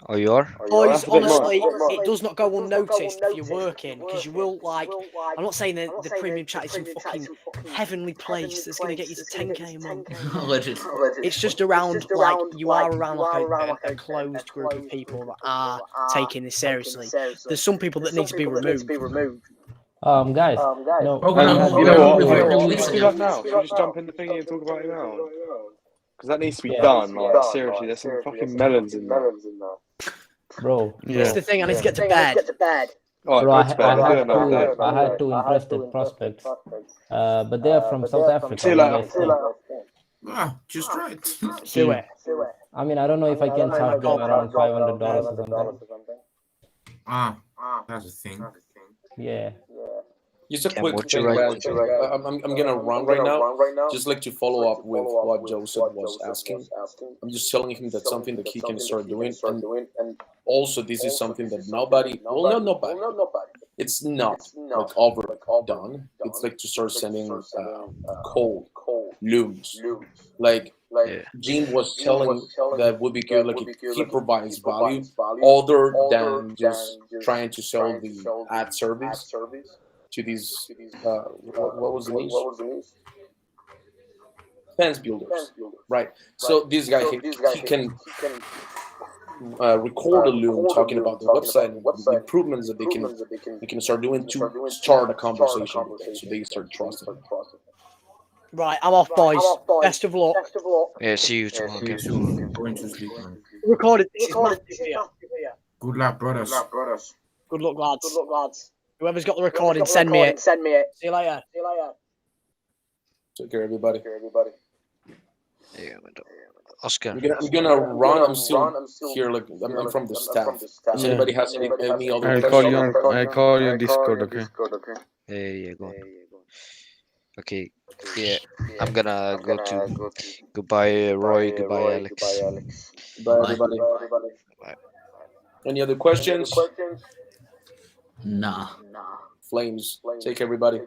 Oh, you are? Boys, honestly, it does not go unnoticed if you're working, because you will, like, I'm not saying that the premium chat is some fucking heavenly place that's going to get you to 10k a month. It's just around, like, you are around, like, a closed group of people that are taking this seriously. There's some people that need to be removed. Guys, no, You know what? Should we just do that now? Should we just jump in the thingy and talk about it now? Because that needs to be done. Like, seriously, there's some fucking melons in there. Bro, It's the thing, I need to get to bed. Alright, bro, go to bed. We'll do another day. I had two interested prospects, but they are from South Africa. See you What do later. you guys think? Just right. Do it. I mean, I don't know if I can charge them around $500 or something. That's the thing. Yeah. Just a quick thing, Raj. I'm gonna run right now. Just like to follow up with what Joseph was asking. I'm just telling him that's something that he can start doing. And also, this is something that nobody, well, not nobody. It's not like overdone. It's like to start sending cold looms. Like Jim was telling that would be good, like if he provides value other than just trying to sell the ad service to these what was the niche? Fence builders, right? So this guy he can record a loom talking about the website and the improvements that they can start doing to start a conversation with them, so they start trusting. Right, I'm off, boys. Best of luck. Yeah, see you tomorrow. Okay. Going to sleep, man. Recorded. This is massive here. Good luck, brothers. Good luck, lads. Whoever's got the recording, send me it. See you later. Take care, everybody. Yeah, Oscar. I'm gonna run. I'm still here. Like I'm from the staff. If anybody has any other questions, I'll call you on Discord. Okay. Yeah, go on. Okay. Yeah, I'm gonna go to. Goodbye, Roy. Goodbye, Alex. Bye, everybody. Bye. Any other questions? Nah. Flames. Take everybody.